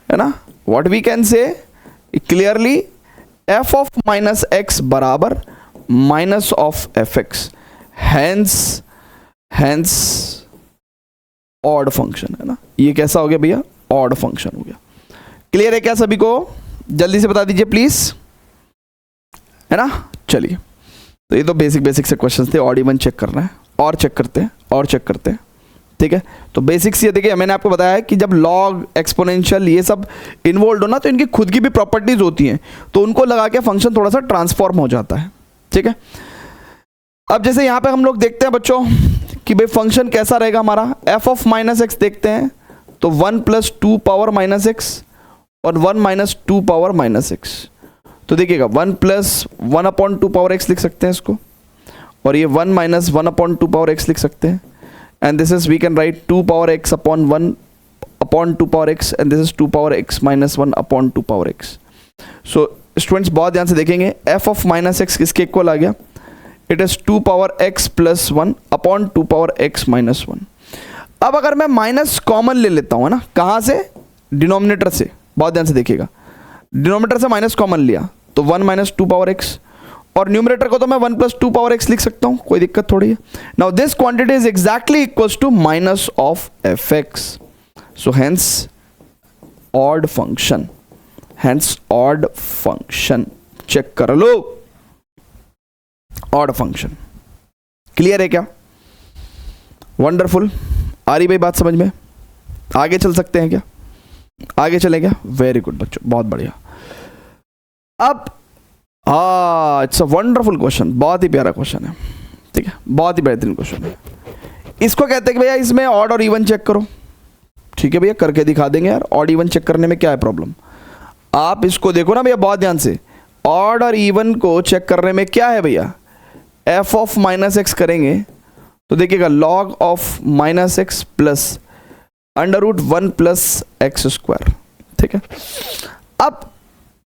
A: है ना, what we can say clearly f of minus x बराबर minus of f x, hence odd function है ना। ये कैसा हो गया भैया, ऑड फंक्शन हो गया। क्लियर है क्या सभी को? जल्दी से बता दीजिए प्लीज, है ना। चलिए, तो ये तो बेसिक से क्वेश्चंस थे, ऑड इवन चेक करना है और चेक करते हैं, ठीक है। तो बेसिक्स ये देखिए, मैंने आपको बताया है कि जब लॉग एक्सपोनेंशियल ये सब इन्वॉल्व हो ना, तो इनकी खुद की भी प्रॉपर्टीज होती हैं, तो उनको लगा के फंक्शन थोड़ा सा ट्रांसफॉर्म हो जाता है, ठीक है। अब जैसे यहाँ पे हम लोग देखते हैं बच्चों कि भाई फंक्शन कैसा रहेगा हमारा, एफ ऑफ माइनस एक्स देखते हैं तो 1 प्लस 2 पावर माइनस एक्स और 1 माइनस 2 पावर माइनस एक्स। तो देखिएगा 1 प्लस 1 अपॉन 2 पावर एक्स लिख सकते हैं इसको, और ये 1 माइनस 1 अपॉन 2 पावर एक्स लिख सकते हैं, and this is we can write 2 power x upon 1 upon 2 power x, and this is 2 power x minus 1 upon 2 power x. So students बहुत ध्यान से देखेंगे, एफ ऑफ माइनस एक्स किसके equal आ गया, it is 2 power x plus 1 upon 2 power x minus 1। अब अगर मैं माइनस कॉमन ले लेता हूँ, है ना, कहाँ से, डिनोमिनेटर से, बहुत ध्यान से देखिएगा, डिनोमिनेटर से माइनस कॉमन लिया तो 1 माइनस 2 पावर एक्स, और न्यूमरेटर को तो मैं 1 प्लस 2 पावर एक्स लिख सकता हूँ, कोई दिक्कत थोड़ी है। Now this quantity is exactly equals to minus of f x, so hence odd function, check कर लो, ऑड फंक्शन। क्लियर है क्या? वंडरफुल, आ रही भाई बात समझ में? आगे चल सकते हैं क्या? आगे चले क्या? वेरी गुड बच्चों, बहुत बढ़िया। अब इट्स अ वंडरफुल क्वेश्चन, बहुत ही प्यारा क्वेश्चन है, ठीक है, बहुत ही बेहतरीन क्वेश्चन है। इसको कहते हैं कि भैया इसमें ऑड और इवन चेक करो, ठीक है भैया, करके दिखा देंगे यार। ऑड इवन चेक करने में क्या है प्रॉब्लम, आप इसको देखो ना भैया बहुत ध्यान से, ऑड और इवन को चेक करने में क्या है भैया, एफ ऑफ माइनस एक्स करेंगे तो देखिएगा log of minus x plus under root 1 plus x square, ठीक है। अब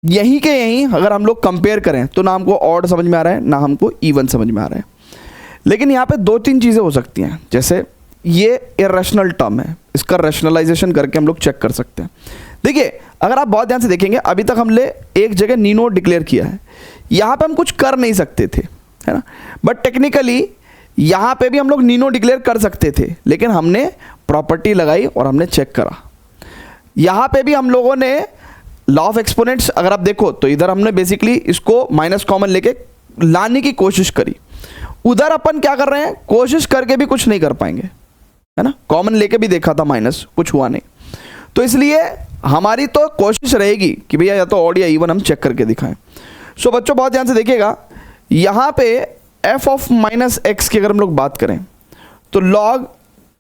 A: यहीं के यहीं अगर हम लोग कंपेयर करें तो ना हमको ऑड समझ में आ रहा है ना हमको इवन समझ में आ रहा है। लेकिन यहाँ पे 2-3 चीज़ें हो सकती हैं, जैसे ये इरेशनल टर्म है, इसका रैशनलाइजेशन करके हम लोग चेक कर सकते हैं। देखिए अगर आप बहुत ध्यान से देखेंगे, अभी तक हमने एक जगह नीनो डिक्लेयर किया है, यहाँ पे हम कुछ कर नहीं सकते थे, है ना, बट टेक्निकली यहाँ पे भी हम लोग नीनो डिक्लेयर कर सकते थे, लेकिन हमने प्रॉपर्टी लगाई और हमने चेक करा। यहाँ पे भी हम लोगों ने लॉ ऑफ एक्सपोनेंट्स अगर आप देखो तो इधर हमने बेसिकली इसको माइनस कॉमन लेके लाने की कोशिश करी, उधर अपन क्या कर रहे हैं, कोशिश करके भी कुछ नहीं कर पाएंगे, है ना, कॉमन लेके भी देखा था माइनस, कुछ हुआ नहीं। तो इसलिए हमारी तो कोशिश रहेगी कि भैया या तो ऑड या इवन हम चेक करके दिखाएं। सो बच्चों बहुत ध्यान से देखिएगा, यहाँ पे एफ ऑफ माइनस एक्स की अगर हम लोग बात करें तो log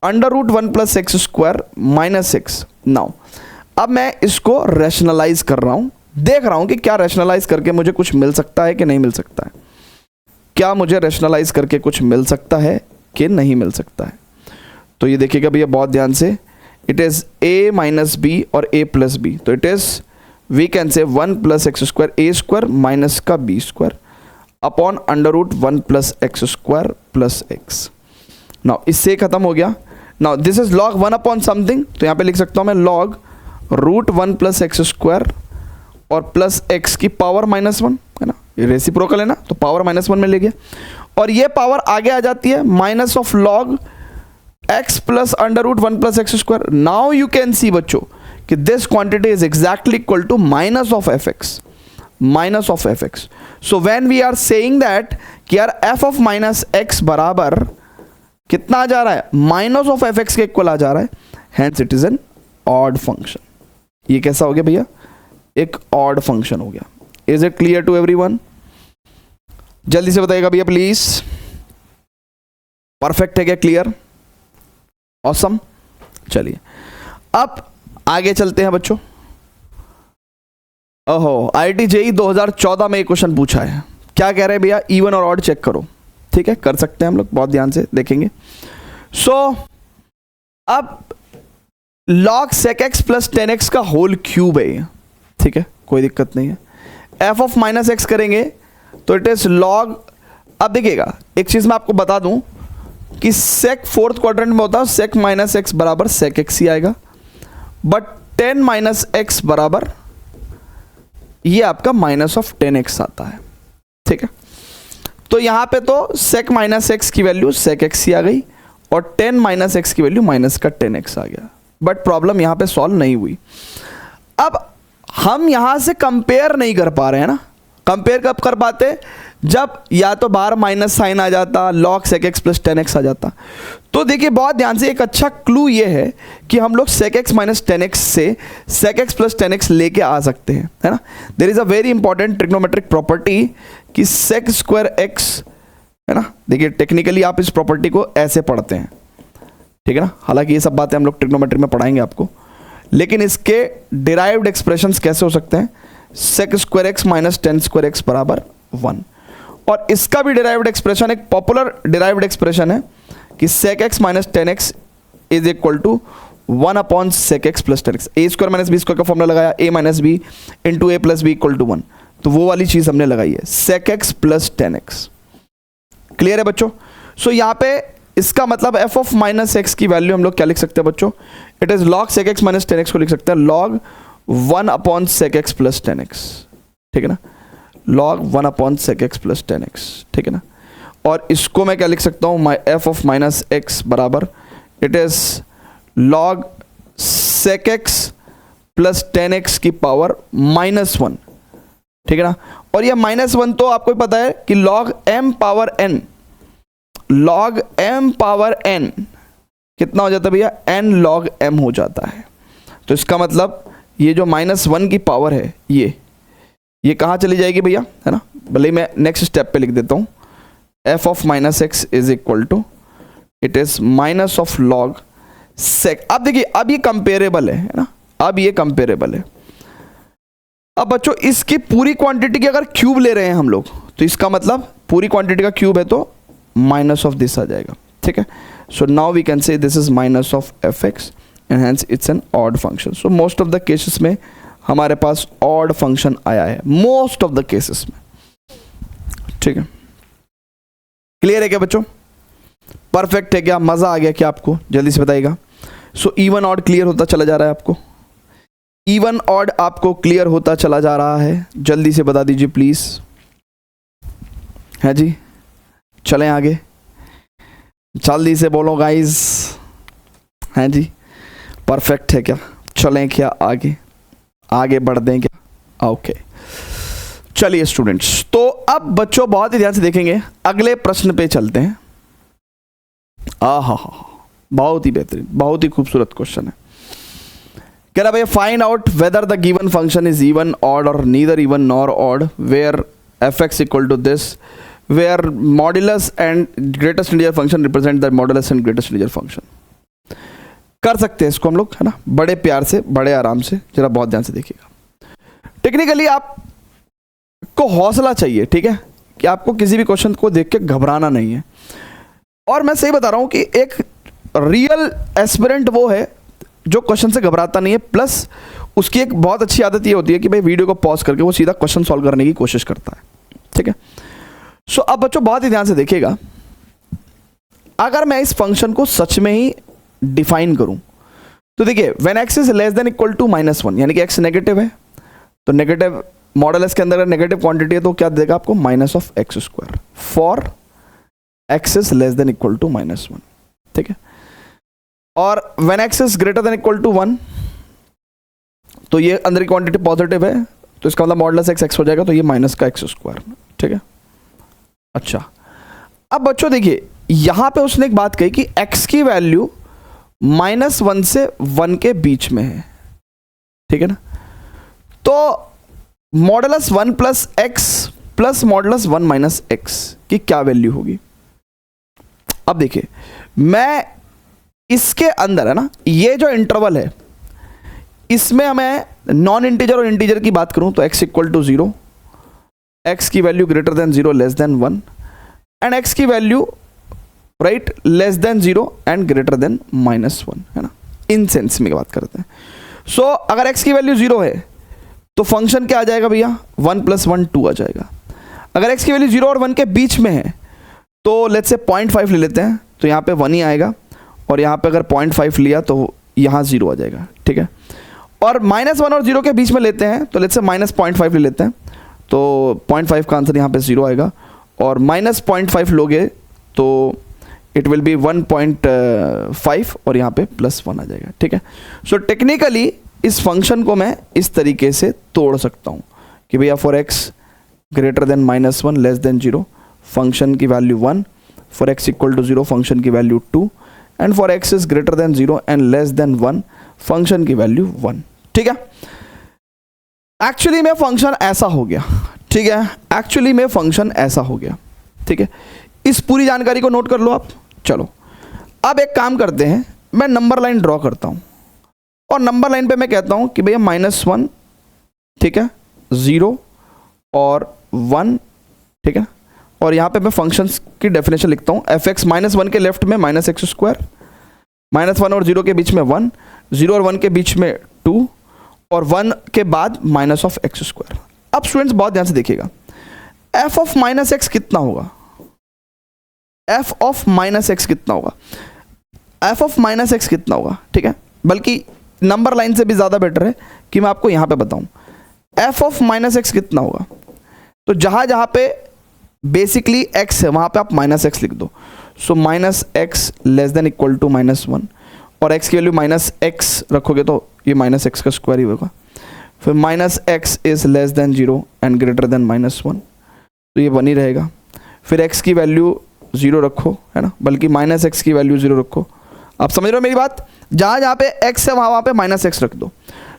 A: under root 1 plus x square minus x. Now अब मैं इसको रैशनलाइज कर रहा हूँ, देख रहा हूँ कि क्या रैशनलाइज करके मुझे कुछ मिल सकता है कि नहीं मिल सकता है, क्या मुझे रैशनलाइज करके कुछ मिल सकता है कि नहीं मिल सकता है। तो ये देखिएगा भैया बहुत ध्यान से, it is a minus b और a प्लस बी, तो it is we can say 1 plus x square a square minus का b square upon under root 1 plus x square plus x. Now इससे खत्म हो गया। Now this is log 1 upon something, तो यहाँ पे लिख सकता हूँ मैं log root 1 plus x square और प्लस एक्स की पावर -1 है ना, ये रेसिप्रोकल है ना, तो पावर -1 में ले गया और ये पावर आगे आ जाती है minus of log x plus under root 1 plus x square. Now you can see बच्चों कि this quantity is exactly equal to minus of f x, minus of f x. So when we are saying that कि यार F of minus x बराबर कितना आ जा रहा है, minus of f x के इक्वल आ जा रहा है, hence it is an odd function. ये कैसा हो गया भैया, एक ऑड फंक्शन हो गया। Is it clear to everyone? जल्दी से बताइएगा भैया प्लीज। परफेक्ट है क्या, क्लियर, ऑसम। चलिए अब आगे चलते हैं बच्चों। ओहो, आईआईटी जेईई 2014 में एक क्वेश्चन पूछा है, क्या कह रहे हैं भैया, इवन और ऑड चेक करो। ठीक है, कर सकते हैं हम लोग, बहुत ध्यान से देखेंगे। सो अब log sec x plus 10x का होल क्यूब है ये, ठीक है, कोई दिक्कत नहीं है। f ऑफ माइनस एक्स करेंगे तो इट इज log, अब देखिएगा एक चीज मैं आपको बता दूं कि sec फोर्थ क्वाड्रेंट में होता है sec माइनस एक्स बराबर sec x ही आएगा, बट 10 माइनस एक्स बराबर ये आपका माइनस ऑफ 10x आता है। ठीक है, तो यहां पे तो sec माइनस एक्स की वैल्यू sec x ही आ गई और 10 माइनस एक्स की वैल्यू माइनस का 10x आ गया, बट प्रॉब्लम यहां पे सॉल्व नहीं हुई। अब हम यहां से कंपेयर नहीं कर पा रहे हैं ना, कंपेयर कब कर पाते, जब या तो बाहर माइनस साइन आ जाता, log sec x plus 10x आ जाता। तो देखिए बहुत ध्यान से, एक अच्छा क्लू ये है कि हम लोग sec x माइनस 10x से sec x प्लस 10x लेके आ सकते हैं, है ना। There is a very important trigonometric property कि sec स्क्वायर x, है ना। देखिए टेक्निकली आप इस प्रॉपर्टी को ऐसे पढ़ते हैं, ठीक है ना, हालांकि ये सब बातें हम लोग ट्रिग्नोमेट्री में पढ़ाएंगे आपको, लेकिन इसके डिराइव्ड एक्सप्रेशंस कैसे हो सकते हैं, sec square x minus 10 square x बराबर 1। और इसका भी डिराइव्ड एक्सप्रेशन, एक पॉपुलर डिराइव्ड एक्सप्रेशन है कि sec x माइनस 10x is equal to 1 upon sec x plus 10x। A square minus b square का फॉर्मूला लगाया, a minus b into a plus b equal to 1, तो वो वाली चीज हमने लगाई है, sec x plus 10x। Clear है बच्चों? सो यहाँ पे इसका मतलब f ऑफ माइनस एक्स की वैल्यू हम लोग क्या लिख सकते हैं बच्चों, it is log sec x माइनस 10x को लिख सकते हैं log 1 upon sec x plus 10x, ठीक है ना, log 1 upon sec x plus 10x, ठीक है ना। और इसको मैं क्या लिख सकता हूँ, f ऑफ माइनस एक्स बराबर it is log sec x plus 10x की पावर -1, ठीक है ना। और ये -1 तो आपको पता है कि log m power n, log m power n कितना हो जाता है भैया, n log m हो जाता है। तो इसका मतलब ये जो -1 की पावर है ये कहाँ चली जाएगी भैया, है ना। भले मैं नेक्स्ट स्टेप पे लिख देता हूँ, f of minus x is equal to it is minus of log sec। अब देखिए अब ये कंपेरेबल है ना, अब ये कंपेरेबल है। अब बच्चों इसकी पूरी क्वांटिटी की अगर क्यूब ले रहे हैं हम लोग, तो इसका मतलब पूरी क्वांटिटी का क्यूब है तो माइनस ऑफ दिस आ जाएगा, ठीक है। So now we can say this is minus of f x and hence it's an odd function. So most of the cases में हमारे पास ऑड फंक्शन आया है, मोस्ट ऑफ द केसेस में, ठीक है। क्लियर है क्या बच्चों, परफेक्ट है क्या, मजा आ गया क्या आपको, जल्दी से बताइएगा। सो इवन ऑड क्लियर होता चला जा रहा है आपको, इवन ऑड आपको क्लियर होता चला जा रहा है, जल्दी से बता दीजिए प्लीज। है जी, चलें आगे, जल्दी से बोलो गाइस। हैं जी, परफेक्ट है क्या, चलें क्या आगे, आगे बढ़ दें क्या, ओके। चलिए स्टूडेंट्स, तो अब बच्चों बहुत ही ध्यान से देखेंगे, अगले प्रश्न पे चलते हैं। आहा, बहुत ही बेहतरीन, बहुत ही खूबसूरत क्वेश्चन है। कह रहा भाई find out whether the given function is even odd और neither even nor odd where f x equal to this where modulus and greatest integer function represent the modulus and greatest integer function. कर सकते हैं इसको हम लोग, है ना, बड़े प्यार से, बड़े आराम से, जरा बहुत ध्यान से देखिएगा। टेक्निकली आपको हौसला चाहिए, ठीक है, कि आपको किसी भी क्वेश्चन को देख के घबराना नहीं है। और मैं सही बता रहा हूं कि एक रियल एस्पिरेंट वो है जो क्वेश्चन से घबराता नहीं है, प्लस उसकी एक बहुत अच्छी आदत ये होती है कि भाई वीडियो को पॉज करके वो सीधा क्वेश्चन सॉल्व करने की कोशिश करता है, ठीक है। सो अब बच्चों बहुत ही ध्यान से देखिएगा, अगर मैं इस फंक्शन को सच में ही डिफाइन करूं तो देखिए when x is less than equal to -1, यानी कि x नेगेटिव है, तो नेगेटिव मॉडल के अंदर नेगेटिव क्वांटिटी है तो क्या देगा आपको -(x²) for x is less than equal to -1, ठीक है। और when x is greater than equal to 1, तो ये अंदर की क्वांटिटी पॉजिटिव है, तो इसका मतलब मॉडुलस x हो जाएगा, तो ये माइनस का x², ठीक है। अच्छा, अब बच्चों देखिए यहां पे उसने एक बात कही कि x की वैल्यू -1 से 1 के बीच में है, ठीक है ना। तो modulus 1 plus x plus modulus 1 minus x की क्या वैल्यू होगी। अब देखिए मैं इसके अंदर है ना, ये जो इंटरवल है इसमें हमें नॉन इंटीजर और इंटीजर की बात करूं तो x इक्वल टू 0, x की value greater than 0 less than 1 and x की value right less than 0 and greater than -1, है ना। इन सेंस में बात करते हैं। सो अगर x की वैल्यू 0 है तो फंक्शन क्या आ जाएगा भैया, 1 + 1 2 आ जाएगा। अगर x की वैल्यू 0 और 1 के बीच में है तो लेट्स से 0.5 ले लेते हैं, तो यहाँ पे 1 ही आएगा, और यहाँ पे अगर 0.5 लिया तो यहाँ 0 आ जाएगा, ठीक है। और -1 और 0 के बीच में लेते हैं तो लेट्स से -0.5 ले लेते हैं, तो 0.5 का आंसर यहाँ पे 0 आएगा, और -0.5 लोगे तो इट विल बी 1.5 और यहाँ पे +1 आ जाएगा, ठीक है। सो टेक्निकली इस फंक्शन को मैं इस तरीके से तोड़ सकता हूँ कि भैया for x greater than -1 less than 0 function की value 1, for x equal to 0 function की value 2 and for x is greater than 0 and less than 1 function की वैल्यू 1, ठीक है। एक्चुअली में फंक्शन ऐसा हो गया, ठीक है, एक्चुअली में फंक्शन ऐसा हो गया, ठीक है। इस पूरी जानकारी को नोट कर लो आप। चलो अब एक काम करते हैं, मैं नंबर लाइन ड्रॉ करता हूं और नंबर लाइन पे मैं कहता हूं कि भैया -1, ठीक है, 0 और 1, ठीक है, और यहां पे मैं फंक्शंस की डेफिनेशन लिखता हूं। f(x) -1 के लेफ्ट में -(x²), -1 और 0 के बीच में 1, 0 और 1 के बीच में 2 और 1 के बाद -(x²). अब स्टूडेंट्स बहुत ध्यान से देखिएगा, f ऑफ -x कितना होगा, f ऑफ -x कितना होगा, f ऑफ -x कितना होगा, ठीक है। बल्कि नंबर लाइन से भी ज़्यादा बेटर है कि मैं आपको यहाँ पे बताऊँ f ऑफ -x कितना होगा। तो जहाँ पे बेसिकली x है वहाँ पे आप -x लिख दो। So -x less than equal to -1 और x की वैल्यू -x रखोगे तो ये -x² ही होगा। फिर -x is less than 0 and greater than -1, तो ये 1 ही रहेगा। फिर x की वैल्यू 0 रखो, है ना, बल्कि -x की वैल्यू 0 रखो। आप समझ रहे हो मेरी बात, जहाँ पे x है वहाँ पे -x रख दो।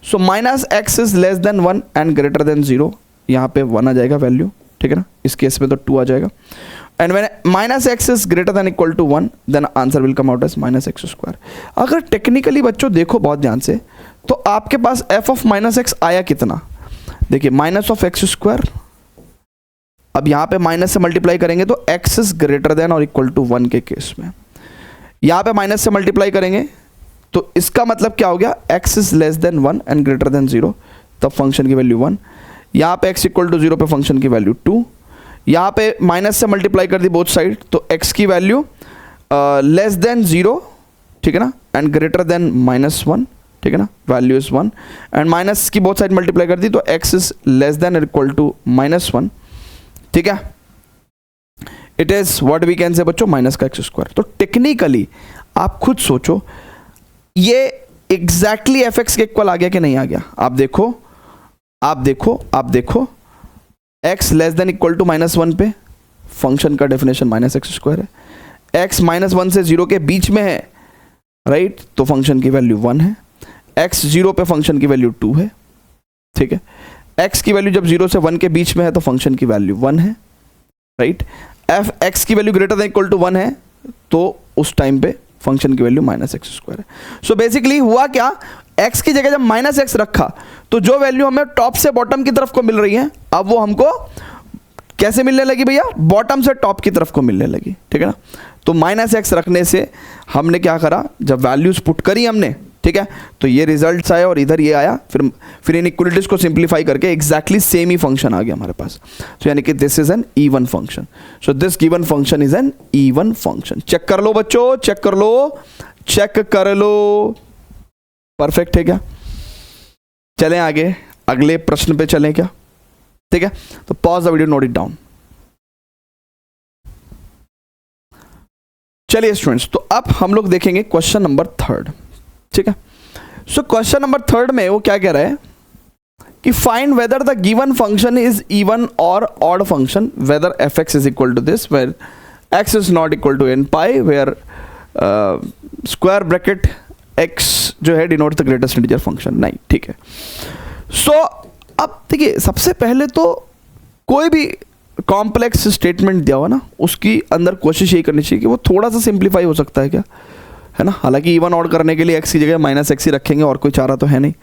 A: So -x is less than 1 and greater than 0, यहाँ पे 1 आ जाएगा वैल्यू, ठीक है ना, इस केस में तो 2 आ जाएगा। And when -x is greater than equal to 1 then answer will come out as -x²। अगर टेक्निकली बच्चों देखो बहुत ध्यान से, तो आपके पास f ऑफ -x आया कितना, देखिए -(x²). अब यहाँ पे माइनस से मल्टीप्लाई करेंगे तो x is greater then or equal to 1 के केस में, यहाँ पे माइनस से मल्टीप्लाई करेंगे तो इसका मतलब क्या हो गया, x is less than 1 and greater than 0, तब फंक्शन की वैल्यू 1। यहाँ पे x इक्वल टू 0 पे फंक्शन की वैल्यू 2, यहाँ पे माइनस से मल्टीप्लाई कर दी बोथ साइड तो x की वैल्यू लेस देन 0, ठीक है ना, एंड ग्रेटर देन -1, ठीक है ना, वैल्यू इज 1 एंड माइनस की बोथ साइड मल्टीप्लाई कर दी तो x is less than or equal to -1, ठीक है। It is what we can say बच्चों -(x²). तो टेक्निकली आप खुद सोचो ये एग्जैक्टली fx के इक्वल आ गया कि नहीं आ गया। आप देखो आप देखो आप देखो, x less than equal to -1 पे फंक्शन का डेफिनेशन -(x²) है, x -1 से 0 के बीच में है, राइट, तो फंक्शन की वैल्यू 1 है, x 0 पे फंक्शन की वैल्यू 2 है, ठीक है। x की वैल्यू जब 0 से 1 के बीच में है तो फंक्शन की वैल्यू 1 है, राइट। x की value greater than equal to 1 है तो उस टाइम पे फंक्शन की वैल्यू -(x²) है। सो बेसिकली हुआ क्या, x की जगह जब -x रखा तो जो वैल्यू हमें टॉप से बॉटम की तरफ को मिल रही है अब वो हमको कैसे मिलने लगी भैया, बॉटम से टॉप की तरफ को मिलने लगी, ठीक है ना। तो -x रखने से हमने क्या करा, जब वैल्यूज पुट करी हमने ठीक है, तो ये रिजल्ट्स आए और इधर ये आया, फिर इनइक्वालिटीज को सिंप्लीफाई करके एग्जैक्टली सेम ही फंक्शन आ गया हमारे पास। तो यानी कि this is an even function. So this given function is an even function. Check कर लो बच्चों, चेक कर लो, चेक कर लो, परफेक्ट है क्या? चलें आगे, अगले प्रश्न पे चलें क्या? ठीक है, तो pause the video, note it down. चलिए स्टूडेंट्स, तो अब हम लोग देखेंगे क्वेश्चन नंबर 3। ठीक है, सो क्वेश्चन नंबर 3 में वो क्या कह रहा है कि find whether the given function is even और odd function, whether f x is equal to this, where x is not equal to n pi, where square bracket x जो है denote the greatest integer function. नहीं, ठीक है। सो अब देखिए, सबसे पहले तो कोई भी कॉम्प्लेक्स स्टेटमेंट दिया हुआ ना, उसकी अंदर कोशिश यही करनी चाहिए कि वो थोड़ा सा सिंप्लीफाई हो सकता है क्या, है ना। हालांकि इवन ऑड करने के लिए एक्स की जगह माइनस एक्स ही रखेंगे, और कोई चारा तो है नहीं।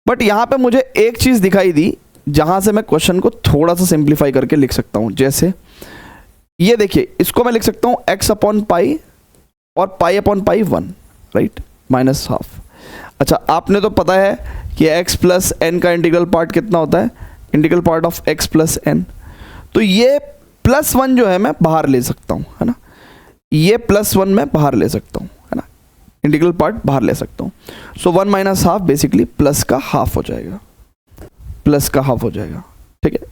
A: बट यहाँ पे मुझे एक चीज़ दिखाई दी जहाँ से मैं क्वेश्चन को थोड़ा सा सिंप्लीफाई करके लिख सकता हूँ। जैसे ये देखिए, इसको मैं लिख सकता हूँ एक्स अपॉन पाई और pi upon pi 1, right, minus half. अच्छा, आपने तो पता है कि एक्स प्लस एन का इंटीग्रल पार्ट कितना होता है, integral part of x plus n. तो ये +1 जो है मैं बाहर ले सकता हूँ, है ना, ये +1 मैं बाहर ले सकता हूँ, है ना, इंटीग्रल पार्ट बाहर ले सकता हूँ। सो 1 माइनस हाफ बेसिकली प्लस का हाफ हो जाएगा, प्लस का हाफ हो जाएगा। ठीक है,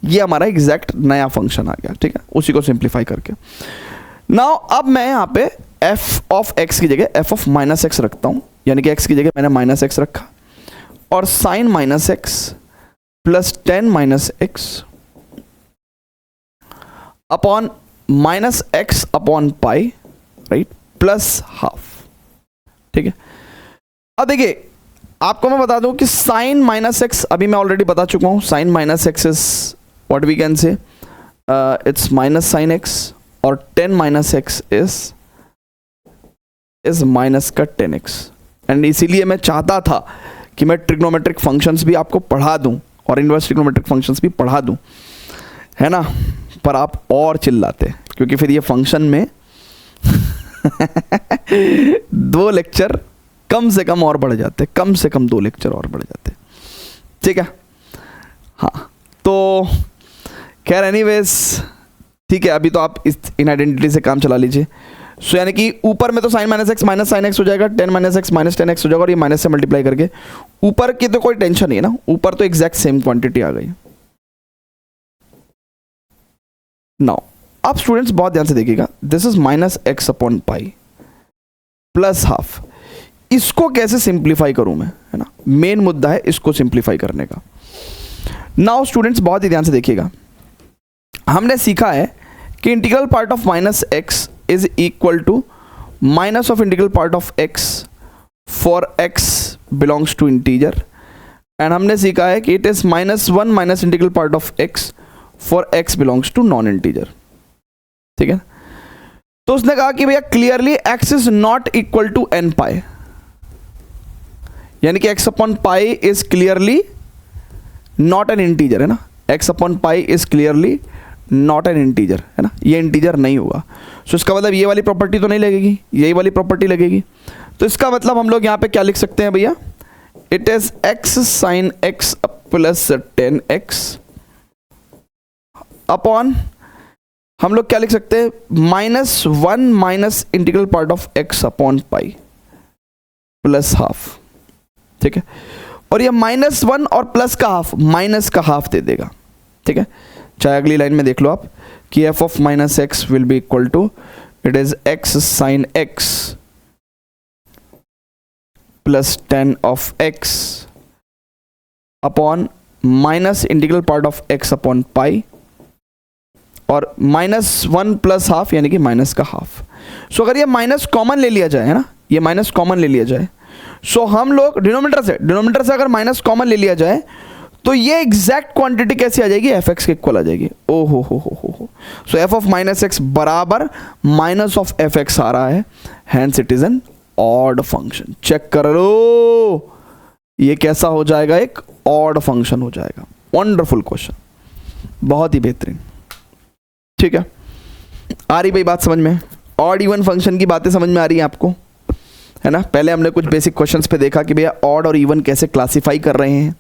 A: ये हमारा एग्जैक्ट नया फंक्शन आ गया। ठीक है, उसी को सिंप्लीफाई करके नाउ अब मैं यहाँ पे एफ ऑफ एक्स की जगह एफ ऑफ माइनस एक्स रखता हूँ, यानी कि एक्स की जगह मैंने माइनस एक्स रखा, और sine minus x plus 10 minus x upon minus x upon pi, right, plus half. ठीक है, अब देखिए आपको मैं बता दूं कि साइन माइनस एक्स अभी मैं ऑलरेडी बता चुका हूं। Sine minus x is what we can say it's minus sine x, और 10 माइनस एक्स इज माइनस का 10x। एंड इसीलिए मैं चाहता था कि मैं ट्रिग्नोमेट्रिक फंक्शंस भी आपको पढ़ा दूं और इनवर्स ट्रिग्नोमेट्रिक फंक्शंस भी पढ़ा दूं, है ना, पर आप और चिल्लाते, क्योंकि फिर ये फंक्शन में 2 लेक्चर कम से कम और बढ़ जाते, कम से कम 2 लेक्चर और बढ़ जाते। ठीक है, हाँ, तो खैर एनीवेज ठीक है, अभी तो आप इन आइडेंटिटी से काम चला लीजिए। सो यानी कि ऊपर में तो sine minus x minus sine x हो जाएगा, 10 माइनस एक्स माइनस 10x हो जाएगा, और ये माइनस से मल्टीप्लाई करके ऊपर की तो कोई टेंशन नहीं है ना, ऊपर तो एग्जैक्ट सेम क्वांटिटी आ गई। नाउ अब स्टूडेंट्स बहुत ध्यान से देखिएगा, this is minus x upon pi plus half. इसको कैसे सिंप्लीफाई करूं मैं, है ना, मेन मुद्दा है इसको सिंप्लीफाई करने का। नाउ स्टूडेंट्स बहुत ही ध्यान से देखिएगा, हमने सीखा है कि integral part of minus x is equal to minus of integral part of x for x belongs to integer, and हमने सीखा है कि it is -1 minus integral part of x for x belongs to non integer. ठीक है, तो उसने कहा कि भैया clearly x is not equal to n pi, यानी कि x upon pi is clearly not an integer, है ना, x upon pi is clearly not an integer, है ना, ये इंटीजर नहीं होगा। सो इसका मतलब ये वाली प्रॉपर्टी तो नहीं लगेगी, यही वाली प्रॉपर्टी लगेगी। तो इसका मतलब हम लोग यहाँ पे क्या लिख सकते हैं भैया, it is x sine x plus 10x upon हम लोग क्या लिख सकते हैं, -1 minus integral part of x upon pi plus half. ठीक है, और ये -1 और प्लस का हाफ माइनस का हाफ दे देगा। ठीक है, चाहे अगली लाइन में देख लो आप कि f of minus x will be equal to it is x sine x plus 10 of x upon minus integral part of x upon pi, और -1 प्लस हाफ यानी कि माइनस का हाफ। सो अगर ये माइनस कॉमन ले लिया जाए, है ना, ये माइनस कॉमन ले लिया जाए, सो हम लोग डिनोमिनेटर से अगर माइनस कॉमन ले लिया जाए तो ये एग्जैक्ट क्वांटिटी कैसी आ जाएगी, एफ एक्स के इक्वल आ जाएगी। ओ हो। So f of minus x बराबर माइनस ऑफ एफ एक्स आ रहा है, hence it is an odd function. Check कर लो, ये कैसा हो जाएगा, एक ऑड फंक्शन हो जाएगा। वंडरफुल क्वेश्चन, बहुत ही बेहतरीन। ठीक है, आ रही भाई बात समझ में, ऑड इवन फंक्शन की बातें समझ में आ रही है आपको, है ना। पहले हमने कुछ बेसिक क्वेश्चंस पे देखा कि भैया ऑड और इवन कैसे क्लासीफाई कर रहे हैं।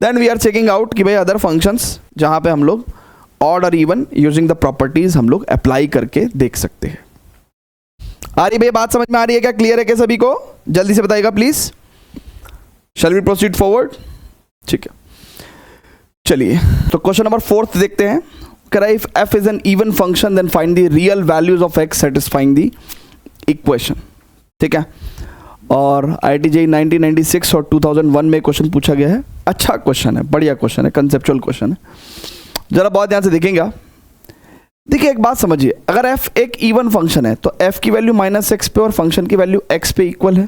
A: Then we are checking out कि भैया अदर फंक्शंस जहाँ पे हम लोग ऑड और इवन यूजिंग द प्रॉपर्टीज हम लोग अप्लाई करके देख सकते हैं। आ रही भैया बात समझ में आ रही है क्या? क्लियर है क्या सभी को? जल्दी से बताइएगा please. Shall we proceed forward? ठीक है, चलिए तो क्वेश्चन नंबर 4 देखते हैं। If f is an even function then find the real values of x satisfying the equation। ठीक है, और IIT JEE 1996 और 2001 में क्वेश्चन पूछा गया है। अच्छा क्वेश्चन है, बढ़िया क्वेश्चन है, कंसेप्चुअल क्वेश्चन है। जरा बहुत ध्यान से देखेंगे। देखिए एक बात समझिए, अगर f एक इवन फंक्शन है तो f की वैल्यू -x पे और फंक्शन की वैल्यू x पे इक्वल है।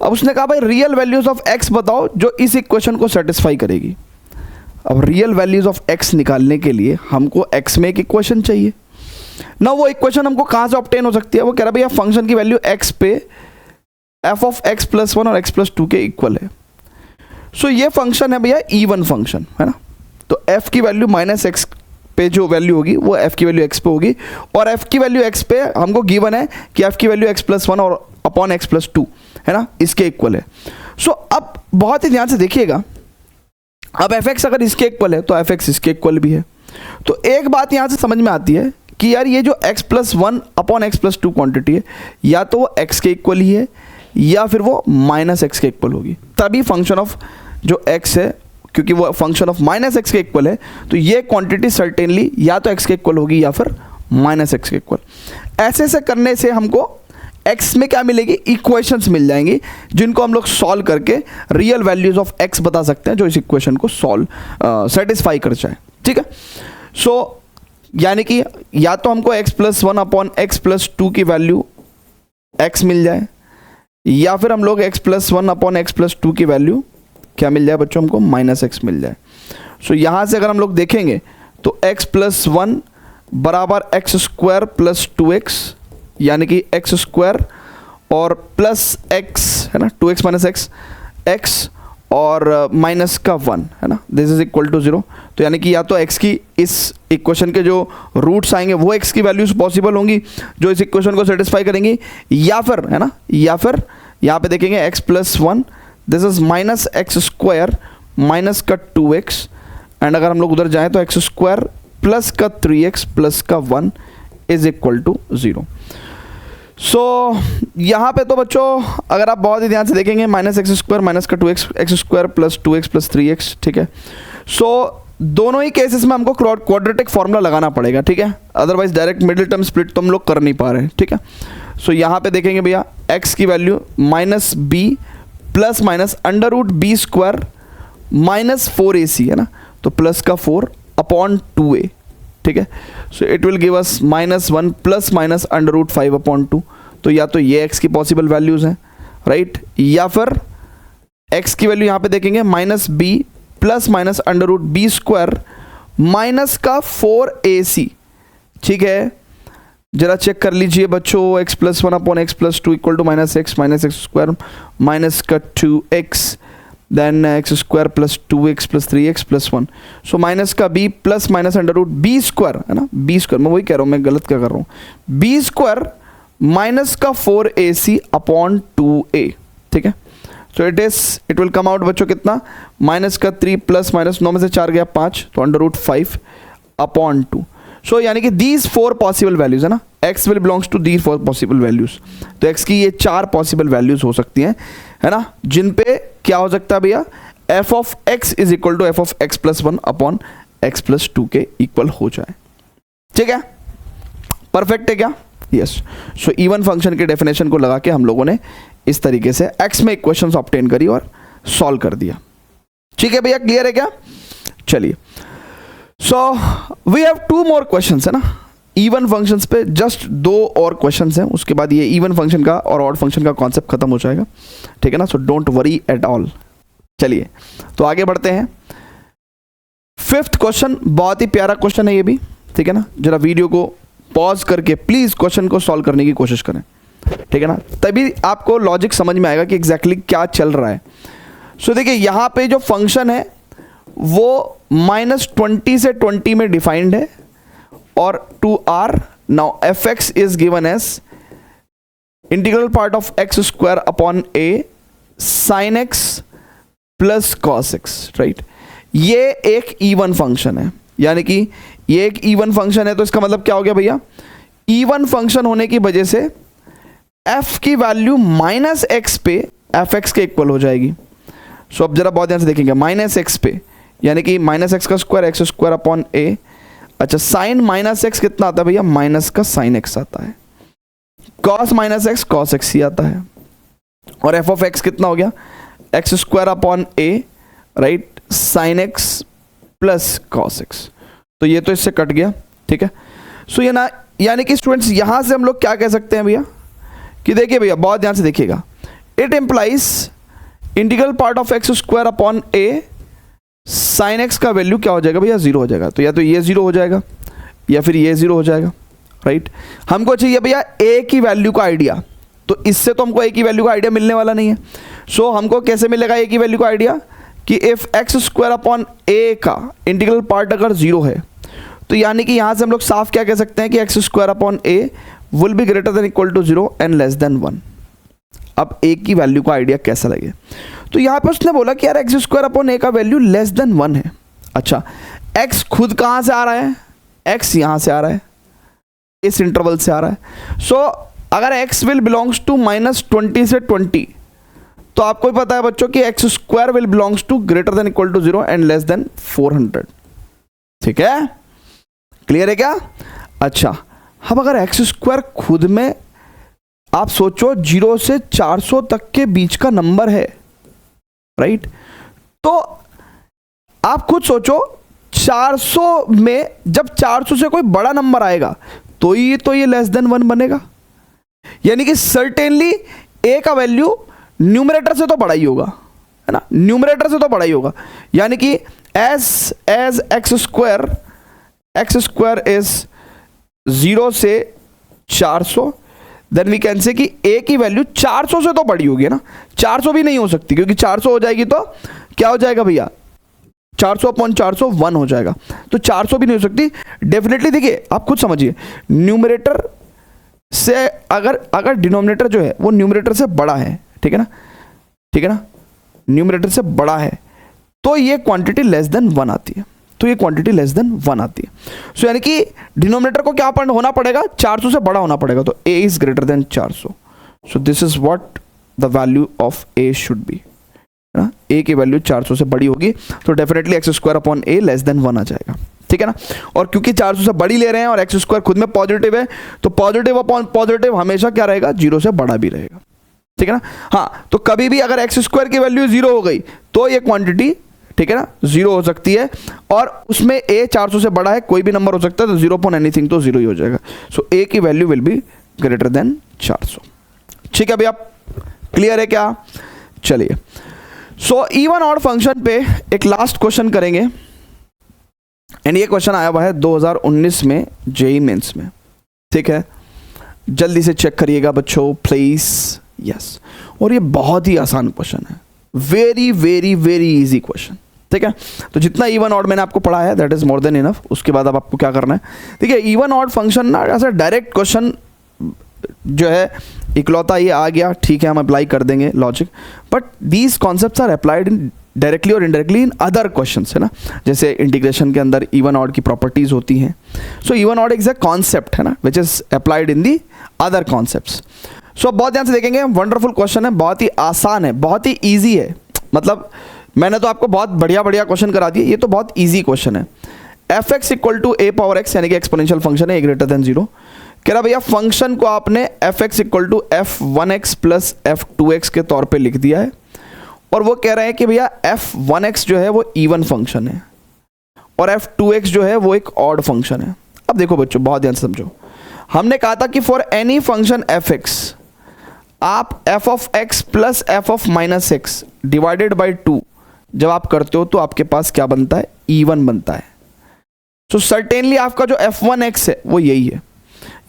A: अब उसने कहा भाई रियल वैल्यूज ऑफ x बताओ जो इस इक्वेशन को सेटिस्फाई करेगी। अब रियल वैल्यूज ऑफ x निकालने के लिए हमको x में एक इक्वेशन चाहिए ना। वो इक्वेशन हमको कहाँ से ऑब्टेन हो सकती है? वो कह रहा भैया फंक्शन की वैल्यू x पे f ऑफ x + 1 और x + 2 के इक्वल है। सो ये फंक्शन है भैया इवन फंक्शन, है ना। तो f की वैल्यू -x पे जो वैल्यू होगी वो f की वैल्यू x पे होगी, और f की वैल्यू x पे हमको गिवन है कि f की वैल्यू x + 1 और अपॉन x + 2, है ना, इसके इक्वल है। सो अब बहुत ही ध्यान से देखिएगा, अब fx अगर इसके इक्वल है तो fx इसके इक्वल भी है। तो एक बात यहाँ से समझ में आती है कि यार ये जो x + 1 अपॉन x + 2 क्वांटिटी है, या तो वो x के इक्वल ही है या फिर वो -x के इक्वल होगी, तभी फंक्शन ऑफ जो x है, क्योंकि वो फंक्शन ऑफ -x के इक्वल है तो ये क्वांटिटी सर्टेनली या तो x के इक्वल होगी या फिर -x के इक्वल। ऐसे से करने से हमको x में क्या मिलेगी? इक्वेशंस मिल जाएंगी जिनको हम लोग सॉल्व करके रियल वैल्यूज ऑफ x बता सकते हैं जो इस इक्वेशन को सॉल्व सेटिस्फाई कर जाए। ठीक है, सो यानी कि या तो हमको x + 1 अपॉन x + 2 की वैल्यू x मिल जाए, या फिर हम लोग x + 1 अपॉन x + 2 की वैल्यू क्या मिल जाए बच्चों? हमको -x मिल जाए। सो यहाँ से अगर हम लोग देखेंगे तो x + 1 बराबर x² + 2x, यानी कि x² और प्लस x, है ना, 2x - x, x और माइनस का 1, है ना, दिस इज इक्वल टू 0। तो यानी कि या तो x की इस इक्वेशन के जो रूट्स आएंगे वो x की वैल्यूज पॉसिबल होंगी जो इस इक्वेशन को सेटिस्फाई करेंगी, या फिर, है ना, या फिर यहाँ पे देखेंगे x + 1, this is -x² minus का 2x, एंड अगर हम लोग उधर जाएं तो x² प्लस का 3x प्लस का 1 इज इक्वल टू 0। सो यहाँ पे तो बच्चों अगर आप बहुत ही ध्यान से देखेंगे -x² माइनस का 2x, x² plus 2x plus 3x, ठीक है। सो दोनों ही केसेस में हमको क्वाड्रेटिक फॉर्मूला लगाना पड़ेगा, ठीक है, otherwise direct middle term split तो हम लोग कर नहीं पा रहे हैं, ठीक है। सो यहाँ पे देखेंगे भैया x की value -b plus minus √b² -4ac, है ना, तो प्लस का 4 अपॉन 2a, ठीक है। So it will give us -1 plus minus √5 upon 2। तो या तो ये x की पॉसिबल वैल्यूज हैं, राइट, या फिर x की वैल्यू यहाँ पे देखेंगे -b plus minus √b² minus का 4ac, ठीक है। जरा चेक कर लीजिए बच्चों, x + 1 upon x + 2 equal to -x minus का 2x, then x² plus 2x plus 3x plus 1, so minus का b प्लस माइनस √b², है ना, b², मैं वही कह रहा हूँ, मैं गलत क्या कर रहा हूँ, b² माइनस का 4ac अपॉन 2a, ठीक है। So it will come out बच्चों कितना, माइनस का 3 प्लस माइनस 9 में से 4 गया 5, तो √5 अपॉन 2। सो यानी कि दीज 4 पॉसिबल वैल्यूज, है ना, x will belongs to these 4 possible values. तो x की ये 4 पॉसिबल वैल्यूज हो सकती हैं, है ना, जिन पे क्या हो सकता है भैया, f of x is equal to f of x + 1 upon x + 2 के इक्वल हो जाए, ठीक है। परफेक्ट है क्या? यस। सो इवन फंक्शन के डेफिनेशन को लगा के हम लोगों ने इस तरीके से x में इक्वेशंस ऑब्टेन करी और सॉल्व कर दिया, ठीक है भैया, क्लियर है क्या? चलिए, so we have 2 more questions, है ना, इवन फंक्शंस पे जस्ट 2 और क्वेश्चंस हैं, उसके बाद ये इवन फंक्शन का और ऑड फंक्शन का कॉन्सेप्ट खत्म हो जाएगा, ठीक है ना। So don't worry at all. चलिए तो आगे बढ़ते हैं। 5th क्वेश्चन बहुत ही प्यारा क्वेश्चन है ये भी, ठीक है ना। जरा वीडियो को पॉज करके प्लीज क्वेश्चन को सॉल्व करने की कोशिश करें, ठीक है ना, तभी आपको लॉजिक समझ में आएगा कि एग्जैक्टली क्या चल रहा है। सो देखिए यहाँ पे जो फंक्शन है वो -20 से 20 में डिफाइंड है और 2r, now fx is given as integral part of x square upon a sine x plus cos x, right. ये एक इवन फंक्शन है, यानी कि ये एक इवन फंक्शन है, तो इसका मतलब क्या हो गया भैया, इवन फंक्शन होने की वजह से f की वैल्यू माइनस एक्स पे एफ एक्स के इक्वल हो जाएगी। सो अब जरा बहुत ध्यान से देखेंगे, माइनस एक्स पे यानी कि माइनस एक्स का स्क्वायर एक्स स्क्वायर अपॉन ए। अच्छा, साइन माइनस एक्स कितना आता है भैया, माइनस का साइन एक्स आता है। Cos minus x cos x ही आता है। और एफ ऑफ एक्स कितना हो गया, x square upon a, right, sine x plus cos x. तो ये तो इससे कट गया, ठीक है। सो ये ना, यानी कि स्टूडेंट्स यहां से हम लोग क्या कह सकते हैं भैया कि देखिए भैया बहुत ध्यान से देखिएगा, it implies integral part of x square upon a sine x का वैल्यू क्या हो जाएगा भैया, जीरो हो जाएगा। तो या तो ये जीरो हो जाएगा या फिर ये जीरो हो जाएगा, राइट। हमको चाहिए भैया ए की वैल्यू का आइडिया, तो इससे तो हमको ए की वैल्यू का आइडिया मिलने वाला नहीं है। सो हमको कैसे मिलेगा ए की वैल्यू का आइडिया कि इफ एक्स स्क्वायर अपॉन ए का इंटीग्रल पार्ट अगर जीरो है, तो यानी कि यहां से हम लोग साफ क्या कह सकते हैं कि x square upon a will be greater than equal to zero and less than one. अब ए की वैल्यू का आइडिया कैसा लगे, तो यहां पे उसने बोला कि यार एक्स स्क्वायर अपॉन ए का वैल्यू लेस देन वन है। अच्छा, एक्स खुद कहां से आ रहा है, एक्स यहां से आ रहा है, इस इंटरवल से आ रहा है। सो अगर एक्स विल बिलोंग्स टू -20 से 20, तो आपको भी पता है बच्चों कि x square will belongs to greater than equal to zero and less than 400। ठीक है, क्लियर है क्या। अच्छा, अब अगर एक्स स्क्वायर खुद में आप सोचो 0 से 400 तक के बीच का नंबर है, राइट, तो आप खुद सोचो 400 में जब 400 से कोई बड़ा नंबर आएगा तो ये लेस देन 1 बनेगा, यानी कि सर्टेनली ए का वैल्यू न्यूमरेटर से तो बड़ा ही होगा, है ना, न्यूमरेटर से तो बड़ा ही होगा। यानी कि एज एक्स स्क्वायर इज 0 से 400, देन वी कैन से कि ए की वैल्यू 400 से तो बड़ी होगी ना, 400 भी नहीं हो सकती, क्योंकि 400 हो जाएगी तो क्या हो जाएगा भैया, 400 अपॉन 400 1 हो जाएगा, तो 400 भी नहीं हो सकती डेफिनेटली। देखिए आप खुद समझिए, न्यूमरेटर से अगर डिनोमिनेटर जो है वो न्यूमरेटर से बड़ा है, ठीक है ना, ठीक है ना, न्यूमरेटर से बड़ा है, तो ये क्वांटिटी लेस देन 1 आती है, तो ये क्वांटिटी लेस देन 1 आती है। सो यानी कि डिनोमिनेटर को क्या होना पड़ेगा, 400 से बड़ा होना पड़ेगा, तो a is greater then 400। So this is what the value of a should be, है ना, a की वैल्यू 400 से बड़ी होगी, तो definitely x square upon a less than 1 आ जाएगा, ठीक है ना। और क्योंकि 400 से बड़ी ले रहे हैं और एक्स स्क्वायर खुद में पॉजिटिव है, तो पॉजिटिव अपॉन पॉजिटिव हमेशा क्या रहेगा, 0 से बड़ा भी रहेगा, ठीक है ना। हाँ, तो कभी भी अगर एक्स स्क्वायर की वैल्यू 0 हो गई तो ये क्वांटिटी, ठीक है ना, 0 हो सकती है, और उसमें a 400 से बड़ा है, कोई भी नंबर हो सकता है, तो 0 अपॉन एनीथिंग तो 0 ही हो जाएगा। सो a की value will be greater then 400। ठीक है भैया, क्लियर है क्या। चलिए, सो इवन ऑड फंक्शन पे एक लास्ट क्वेश्चन करेंगे, एंड ये क्वेश्चन आया हुआ है 2019 में जेईई मेंस में, ठीक है, जल्दी से चेक करिएगा बच्चों प्लीज। यस, और ये बहुत ही आसान क्वेश्चन है, very very very easy question, ठीक है। तो जितना इवन ऑड मैंने आपको पढ़ा है that is more than enough, उसके बाद अब आपको क्या करना है, ठीक है। इवन ऑड फंक्शन ना ऐसा डायरेक्ट क्वेश्चन जो है इकलौता ये आ गया, ठीक है, हम अप्लाई कर देंगे logic, but these concepts are applied in directly or indirectly in other questions, है ना, जैसे इंटीग्रेशन के अंदर इवन ऑड की प्रॉपर्टीज होती हैं। So even odd is a concept, है ना, which is applied in the other concepts. So बहुत ध्यान से देखेंगे, वंडरफुल क्वेश्चन है, बहुत ही आसान है, बहुत ही ईजी है, मतलब मैंने तो आपको बहुत बढ़िया बढ़िया क्वेश्चन करा दिए, ये तो बहुत ईजी क्वेश्चन है। F x equal to a power x, यानी कि एक्सपोनेंशियल फंक्शन है, ए ग्रेटर देन 0। कह रहा भैया फंक्शन को आपने f x equal to f1x plus f2x के तौर पे लिख दिया है, और वो कह रहे हैं कि भैया f1x जो है वो इवन फंक्शन है और f2x जो है वो एक ऑड फंक्शन है। अब देखो बच्चों बहुत ध्यान से समझो, हमने कहा था कि फॉर एनी फंक्शन fx आप f of x plus f of minus x divided by 2 जब आप करते हो तो आपके पास क्या बनता है, इवन बनता है। सो सर्टेनली आपका जो f1x है वो यही है,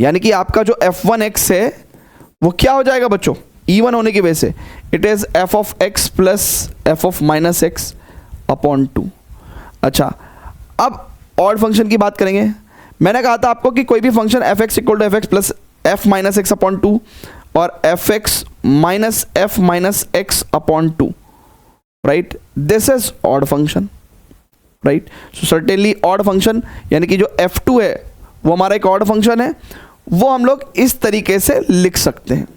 A: यानी कि आपका जो f1x है वो क्या हो जाएगा बच्चों, इवन होने की वजह से it is f of x plus f of minus x upon 2। अच्छा, अब ऑड फंक्शन की बात करेंगे। मैंने कहा था आपको कि कोई भी function f(x) equal to f(x) plus f minus x upon 2 और f x minus f minus x upon 2, right, this is odd function, right. So certainly odd function, यानी कि जो f2 है वो हमारा एक ऑड फंक्शन है, वो हम लोग इस तरीके से लिख सकते हैं।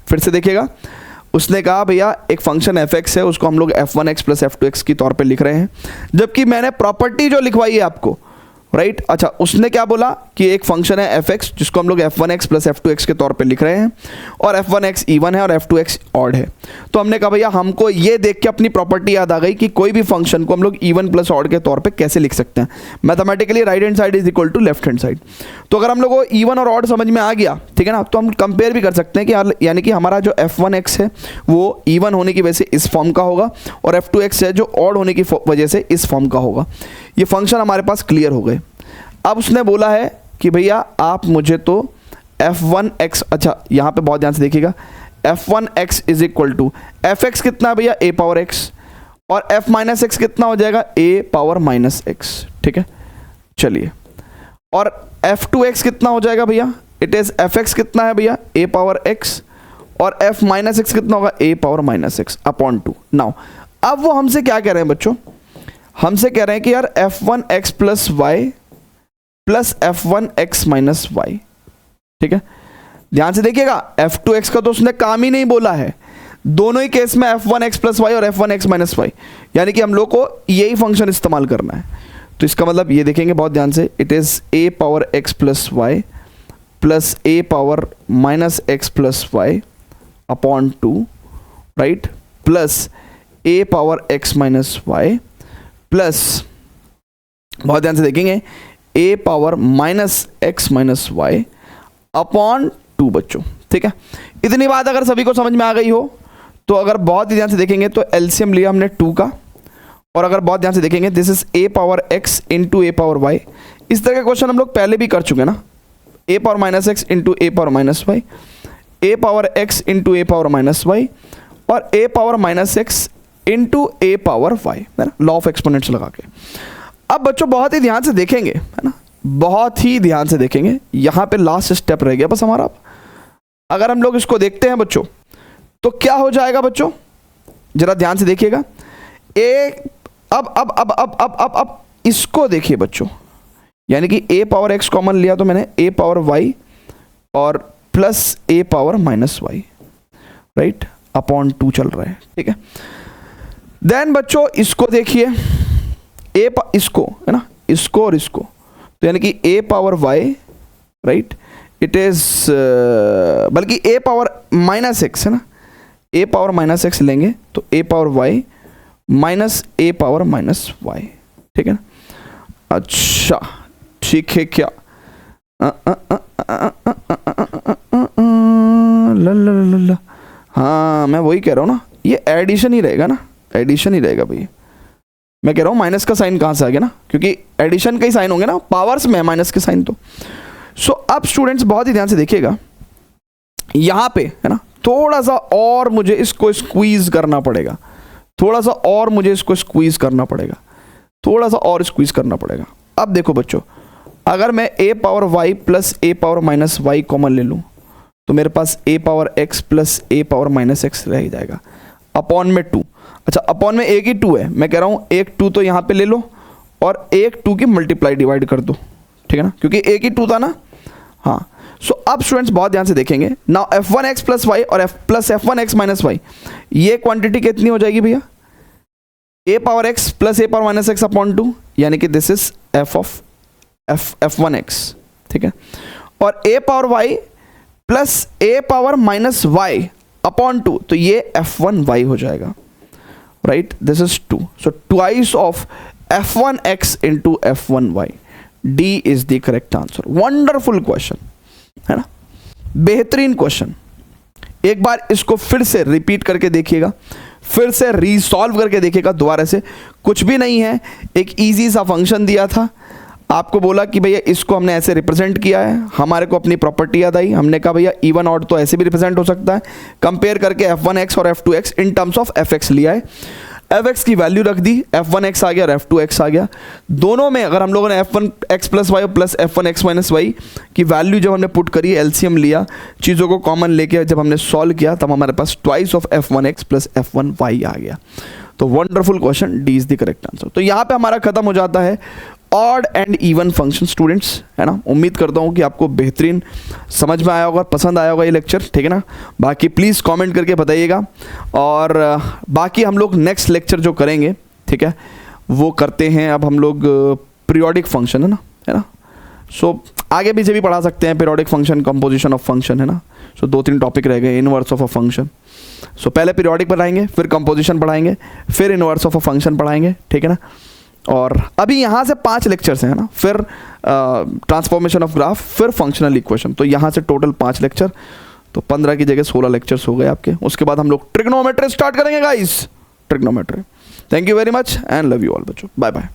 A: फिर से देखिएगा, उसने कहा भैया एक फंक्शन f(x) है, उसको हम लोग f1x प्लस f2x की तौर पे लिख रहे हैं, जबकि मैंने प्रॉपर्टी जो लिखवाई है आपको, राइट, अच्छा, उसने क्या बोला कि एक फंक्शन है f(x) जिसको हम लोग f1x प्लस f2x के तौर पे लिख रहे हैं, और f1x इवन है और f2x ऑड है। तो हमने कहा भैया हमको ये देख के अपनी प्रॉपर्टी याद आ गई कि कोई भी फंक्शन को हम लोग इवन प्लस ऑड के तौर पे कैसे लिख सकते हैं। Mathematically right hand side is equal to left hand side. तो अगर हम लोग को इवन और ऑड समझ में आ गया, ठीक है ना, तो हम कंपेयर भी कर सकते हैं कि यानी कि हमारा जो f1x है वो इवन होने की वजह से इस फॉर्म का होगा, और f2x है जो ऑड होने की वजह से इस फॉर्म का होगा। ये फंक्शन हमारे पास क्लियर हो गए। अब उसने बोला है कि भैया आप मुझे तो f1x, अच्छा यहाँ पे बहुत ध्यान से देखिएगा, f1x is equal to f(x) कितना है भैया a पावर x, और f माइनस एक्स कितना हो जाएगा a पावर माइनस x, ठीक है। चलिए, और f2x कितना हो जाएगा भैया, इट इज f(x) कितना है भैया a पावर x, और f माइनस एक्स कितना होगा a power minus x upon 2। Now अब वो हमसे क्या कह रहे हैं बच्चों, हमसे कह रहे हैं कि यार f1x plus y plus f1x minus y, ठीक है। ध्यान से देखिएगा, f2x का तो उसने काम ही नहीं बोला है, दोनों ही केस में f1x प्लस वाई और f1x माइनस वाई, यानी कि हम लोग को यही फंक्शन इस्तेमाल करना है। तो इसका मतलब ये देखेंगे बहुत ध्यान से, it is a power x plus y plus a power minus x plus y upon 2, right, plus a power x minus y plus, बहुत ध्यान से देखेंगे, a power minus x minus y upon 2 बच्चों, ठीक है। इतनी बात अगर सभी को समझ में आ गई हो तो अगर बहुत ही ध्यान से देखेंगे तो एलसीएम लिया हमने 2 का, और अगर बहुत ध्यान से देखेंगे this is a power x into a power y। इस तरह का क्वेश्चन हम लोग पहले भी कर चुके हैं ना, a power minus x into a power minus y, a power x into a power minus y, और a power minus x into a power y, है ना, लॉ ऑफ एक्सपोनेंट्स लगा के। अब बच्चों बहुत ही ध्यान से देखेंगे, है ना, बहुत ही ध्यान से देखेंगे, यहाँ पे लास्ट स्टेप रह गया बस हमारा। अगर हम लोग इसको देखते हैं बच्चों तो क्या हो जाएगा बच्चों, जरा ध्यान से देखिएगा। अब इसको देखिए बच्चों, यानी कि a पावर x कॉमन लिया तो मैंने a पावर y और plus a power minus y, right, upon 2 चल रहा है, ठीक है। देन बच्चों इसको देखिए, इसको, है ना, इसको और इसको, तो यानी कि a power y, right, it is बल्कि a पावर माइनस एक्स, है ना, a पावर माइनस एक्स लेंगे तो a power y minus a power minus y, ठीक है ना। अच्छा ठीक है क्या, ला हाँ मैं वही कह रहा हूँ ना, ये एडिशन ही रहेगा ना, एडिशन ही रहेगा भैया। मैं कह रहा हूँ माइनस का साइन कहाँ से आ गया ना, क्योंकि एडिशन के ही साइन होंगे ना, पावर्स में माइनस के साइन तो। सो अब स्टूडेंट्स बहुत ही ध्यान से देखिएगा, यहाँ पे, है ना, थोड़ा सा और मुझे इसको स्क्वीज करना पड़ेगा, थोड़ा सा और मुझे इसको स्क्वीज करना पड़ेगा, थोड़ा सा और स्क्वीज करना पड़ेगा। अब देखो बच्चों, अगर मैं a power y plus a power minus y common ले लूँ तो मेरे पास a power x plus a power minus x रह जाएगा, अपॉन में 2। अच्छा, अपॉन में एक ही 2 है, मैं कह रहा हूँ एक 2 तो यहाँ पे ले लो और एक 2 की मल्टीप्लाई डिवाइड कर दो, ठीक है ना, क्योंकि एक ही 2 था ना। हाँ, सो अब स्टूडेंट्स बहुत ध्यान से देखेंगे, नाउ f1x प्लस वाई और प्लस f1x माइनस वाई, ये क्वांटिटी कितनी हो जाएगी भैया, a power x plus a power minus x upon 2, यानी कि दिस इज f1x, ठीक है, और a power y plus a power minus y upon 2, तो ये f1y हो जाएगा, right, this is 2, so twice of f1x into f1y, D is the correct answer. Wonderful question, है ना, बेहतरीन क्वेश्चन। एक बार इसको फिर से रिपीट करके देखिएगा, फिर से रीसॉल्व करके देखिएगा दोबारा से, कुछ भी नहीं है, एक इजी सा फंक्शन दिया था, आपको बोला कि भैया इसको हमने ऐसे रिप्रेजेंट किया है, हमारे को अपनी प्रॉपर्टी याद आई, हमने कहा भैया इवन ऑड तो ऐसे भी रिप्रेजेंट हो सकता है, कंपेयर करके f1x और f2x in terms of fx लिया है। एफ एक्स की वैल्यू रख दी, f1x आ गया और f2x आ गया। दोनों में अगर हम लोगों ने f1x plus y plus f1x minus y की वैल्यू जब हमने पुट करी, एलसीएम लिया, चीज़ों को कॉमन लेके जब हमने सॉल्व किया, तब हमारे पास twice of f1x plus f1y आ गया। तो wonderful question, d is the correct answer. तो यहाँ पे हमारा खत्म हो जाता है odd and even function students, है ना। उम्मीद करता हूँ कि आपको बेहतरीन समझ में आया होगा, पसंद आया होगा ये लेक्चर, ठीक है ना। बाकी प्लीज़ कमेंट करके बताइएगा, और बाकी हम लोग नेक्स्ट लेक्चर जो करेंगे, ठीक है, वो करते हैं अब हम लोग पीरियोडिक फंक्शन, है ना। सो आगे पीछे भी पढ़ा सकते हैं, periodic function, composition of function, है ना। सो 2-3 टॉपिक रह गए, इनवर्स ऑफ अ फंक्शन। सो पहले पीरियोडिक पढ़ाएंगे, फिर कंपोजिशन पढ़ाएंगे, फिर इनवर्स ऑफ अ फंक्शन पढ़ाएंगे, ठीक है ना। और अभी यहाँ से 5 लेक्चर्स हैं, है ना, फिर ट्रांसफॉर्मेशन ऑफ ग्राफ, फिर फंक्शनल इक्वेशन। तो यहाँ से टोटल 5 लेक्चर, तो 15 की जगह 16 लेक्चर्स हो गए आपके। उसके बाद हम लोग ट्रिग्नोमेट्री स्टार्ट करेंगे guys, trigonometry. Thank you very much and love you all बच्चों, बाय बाय।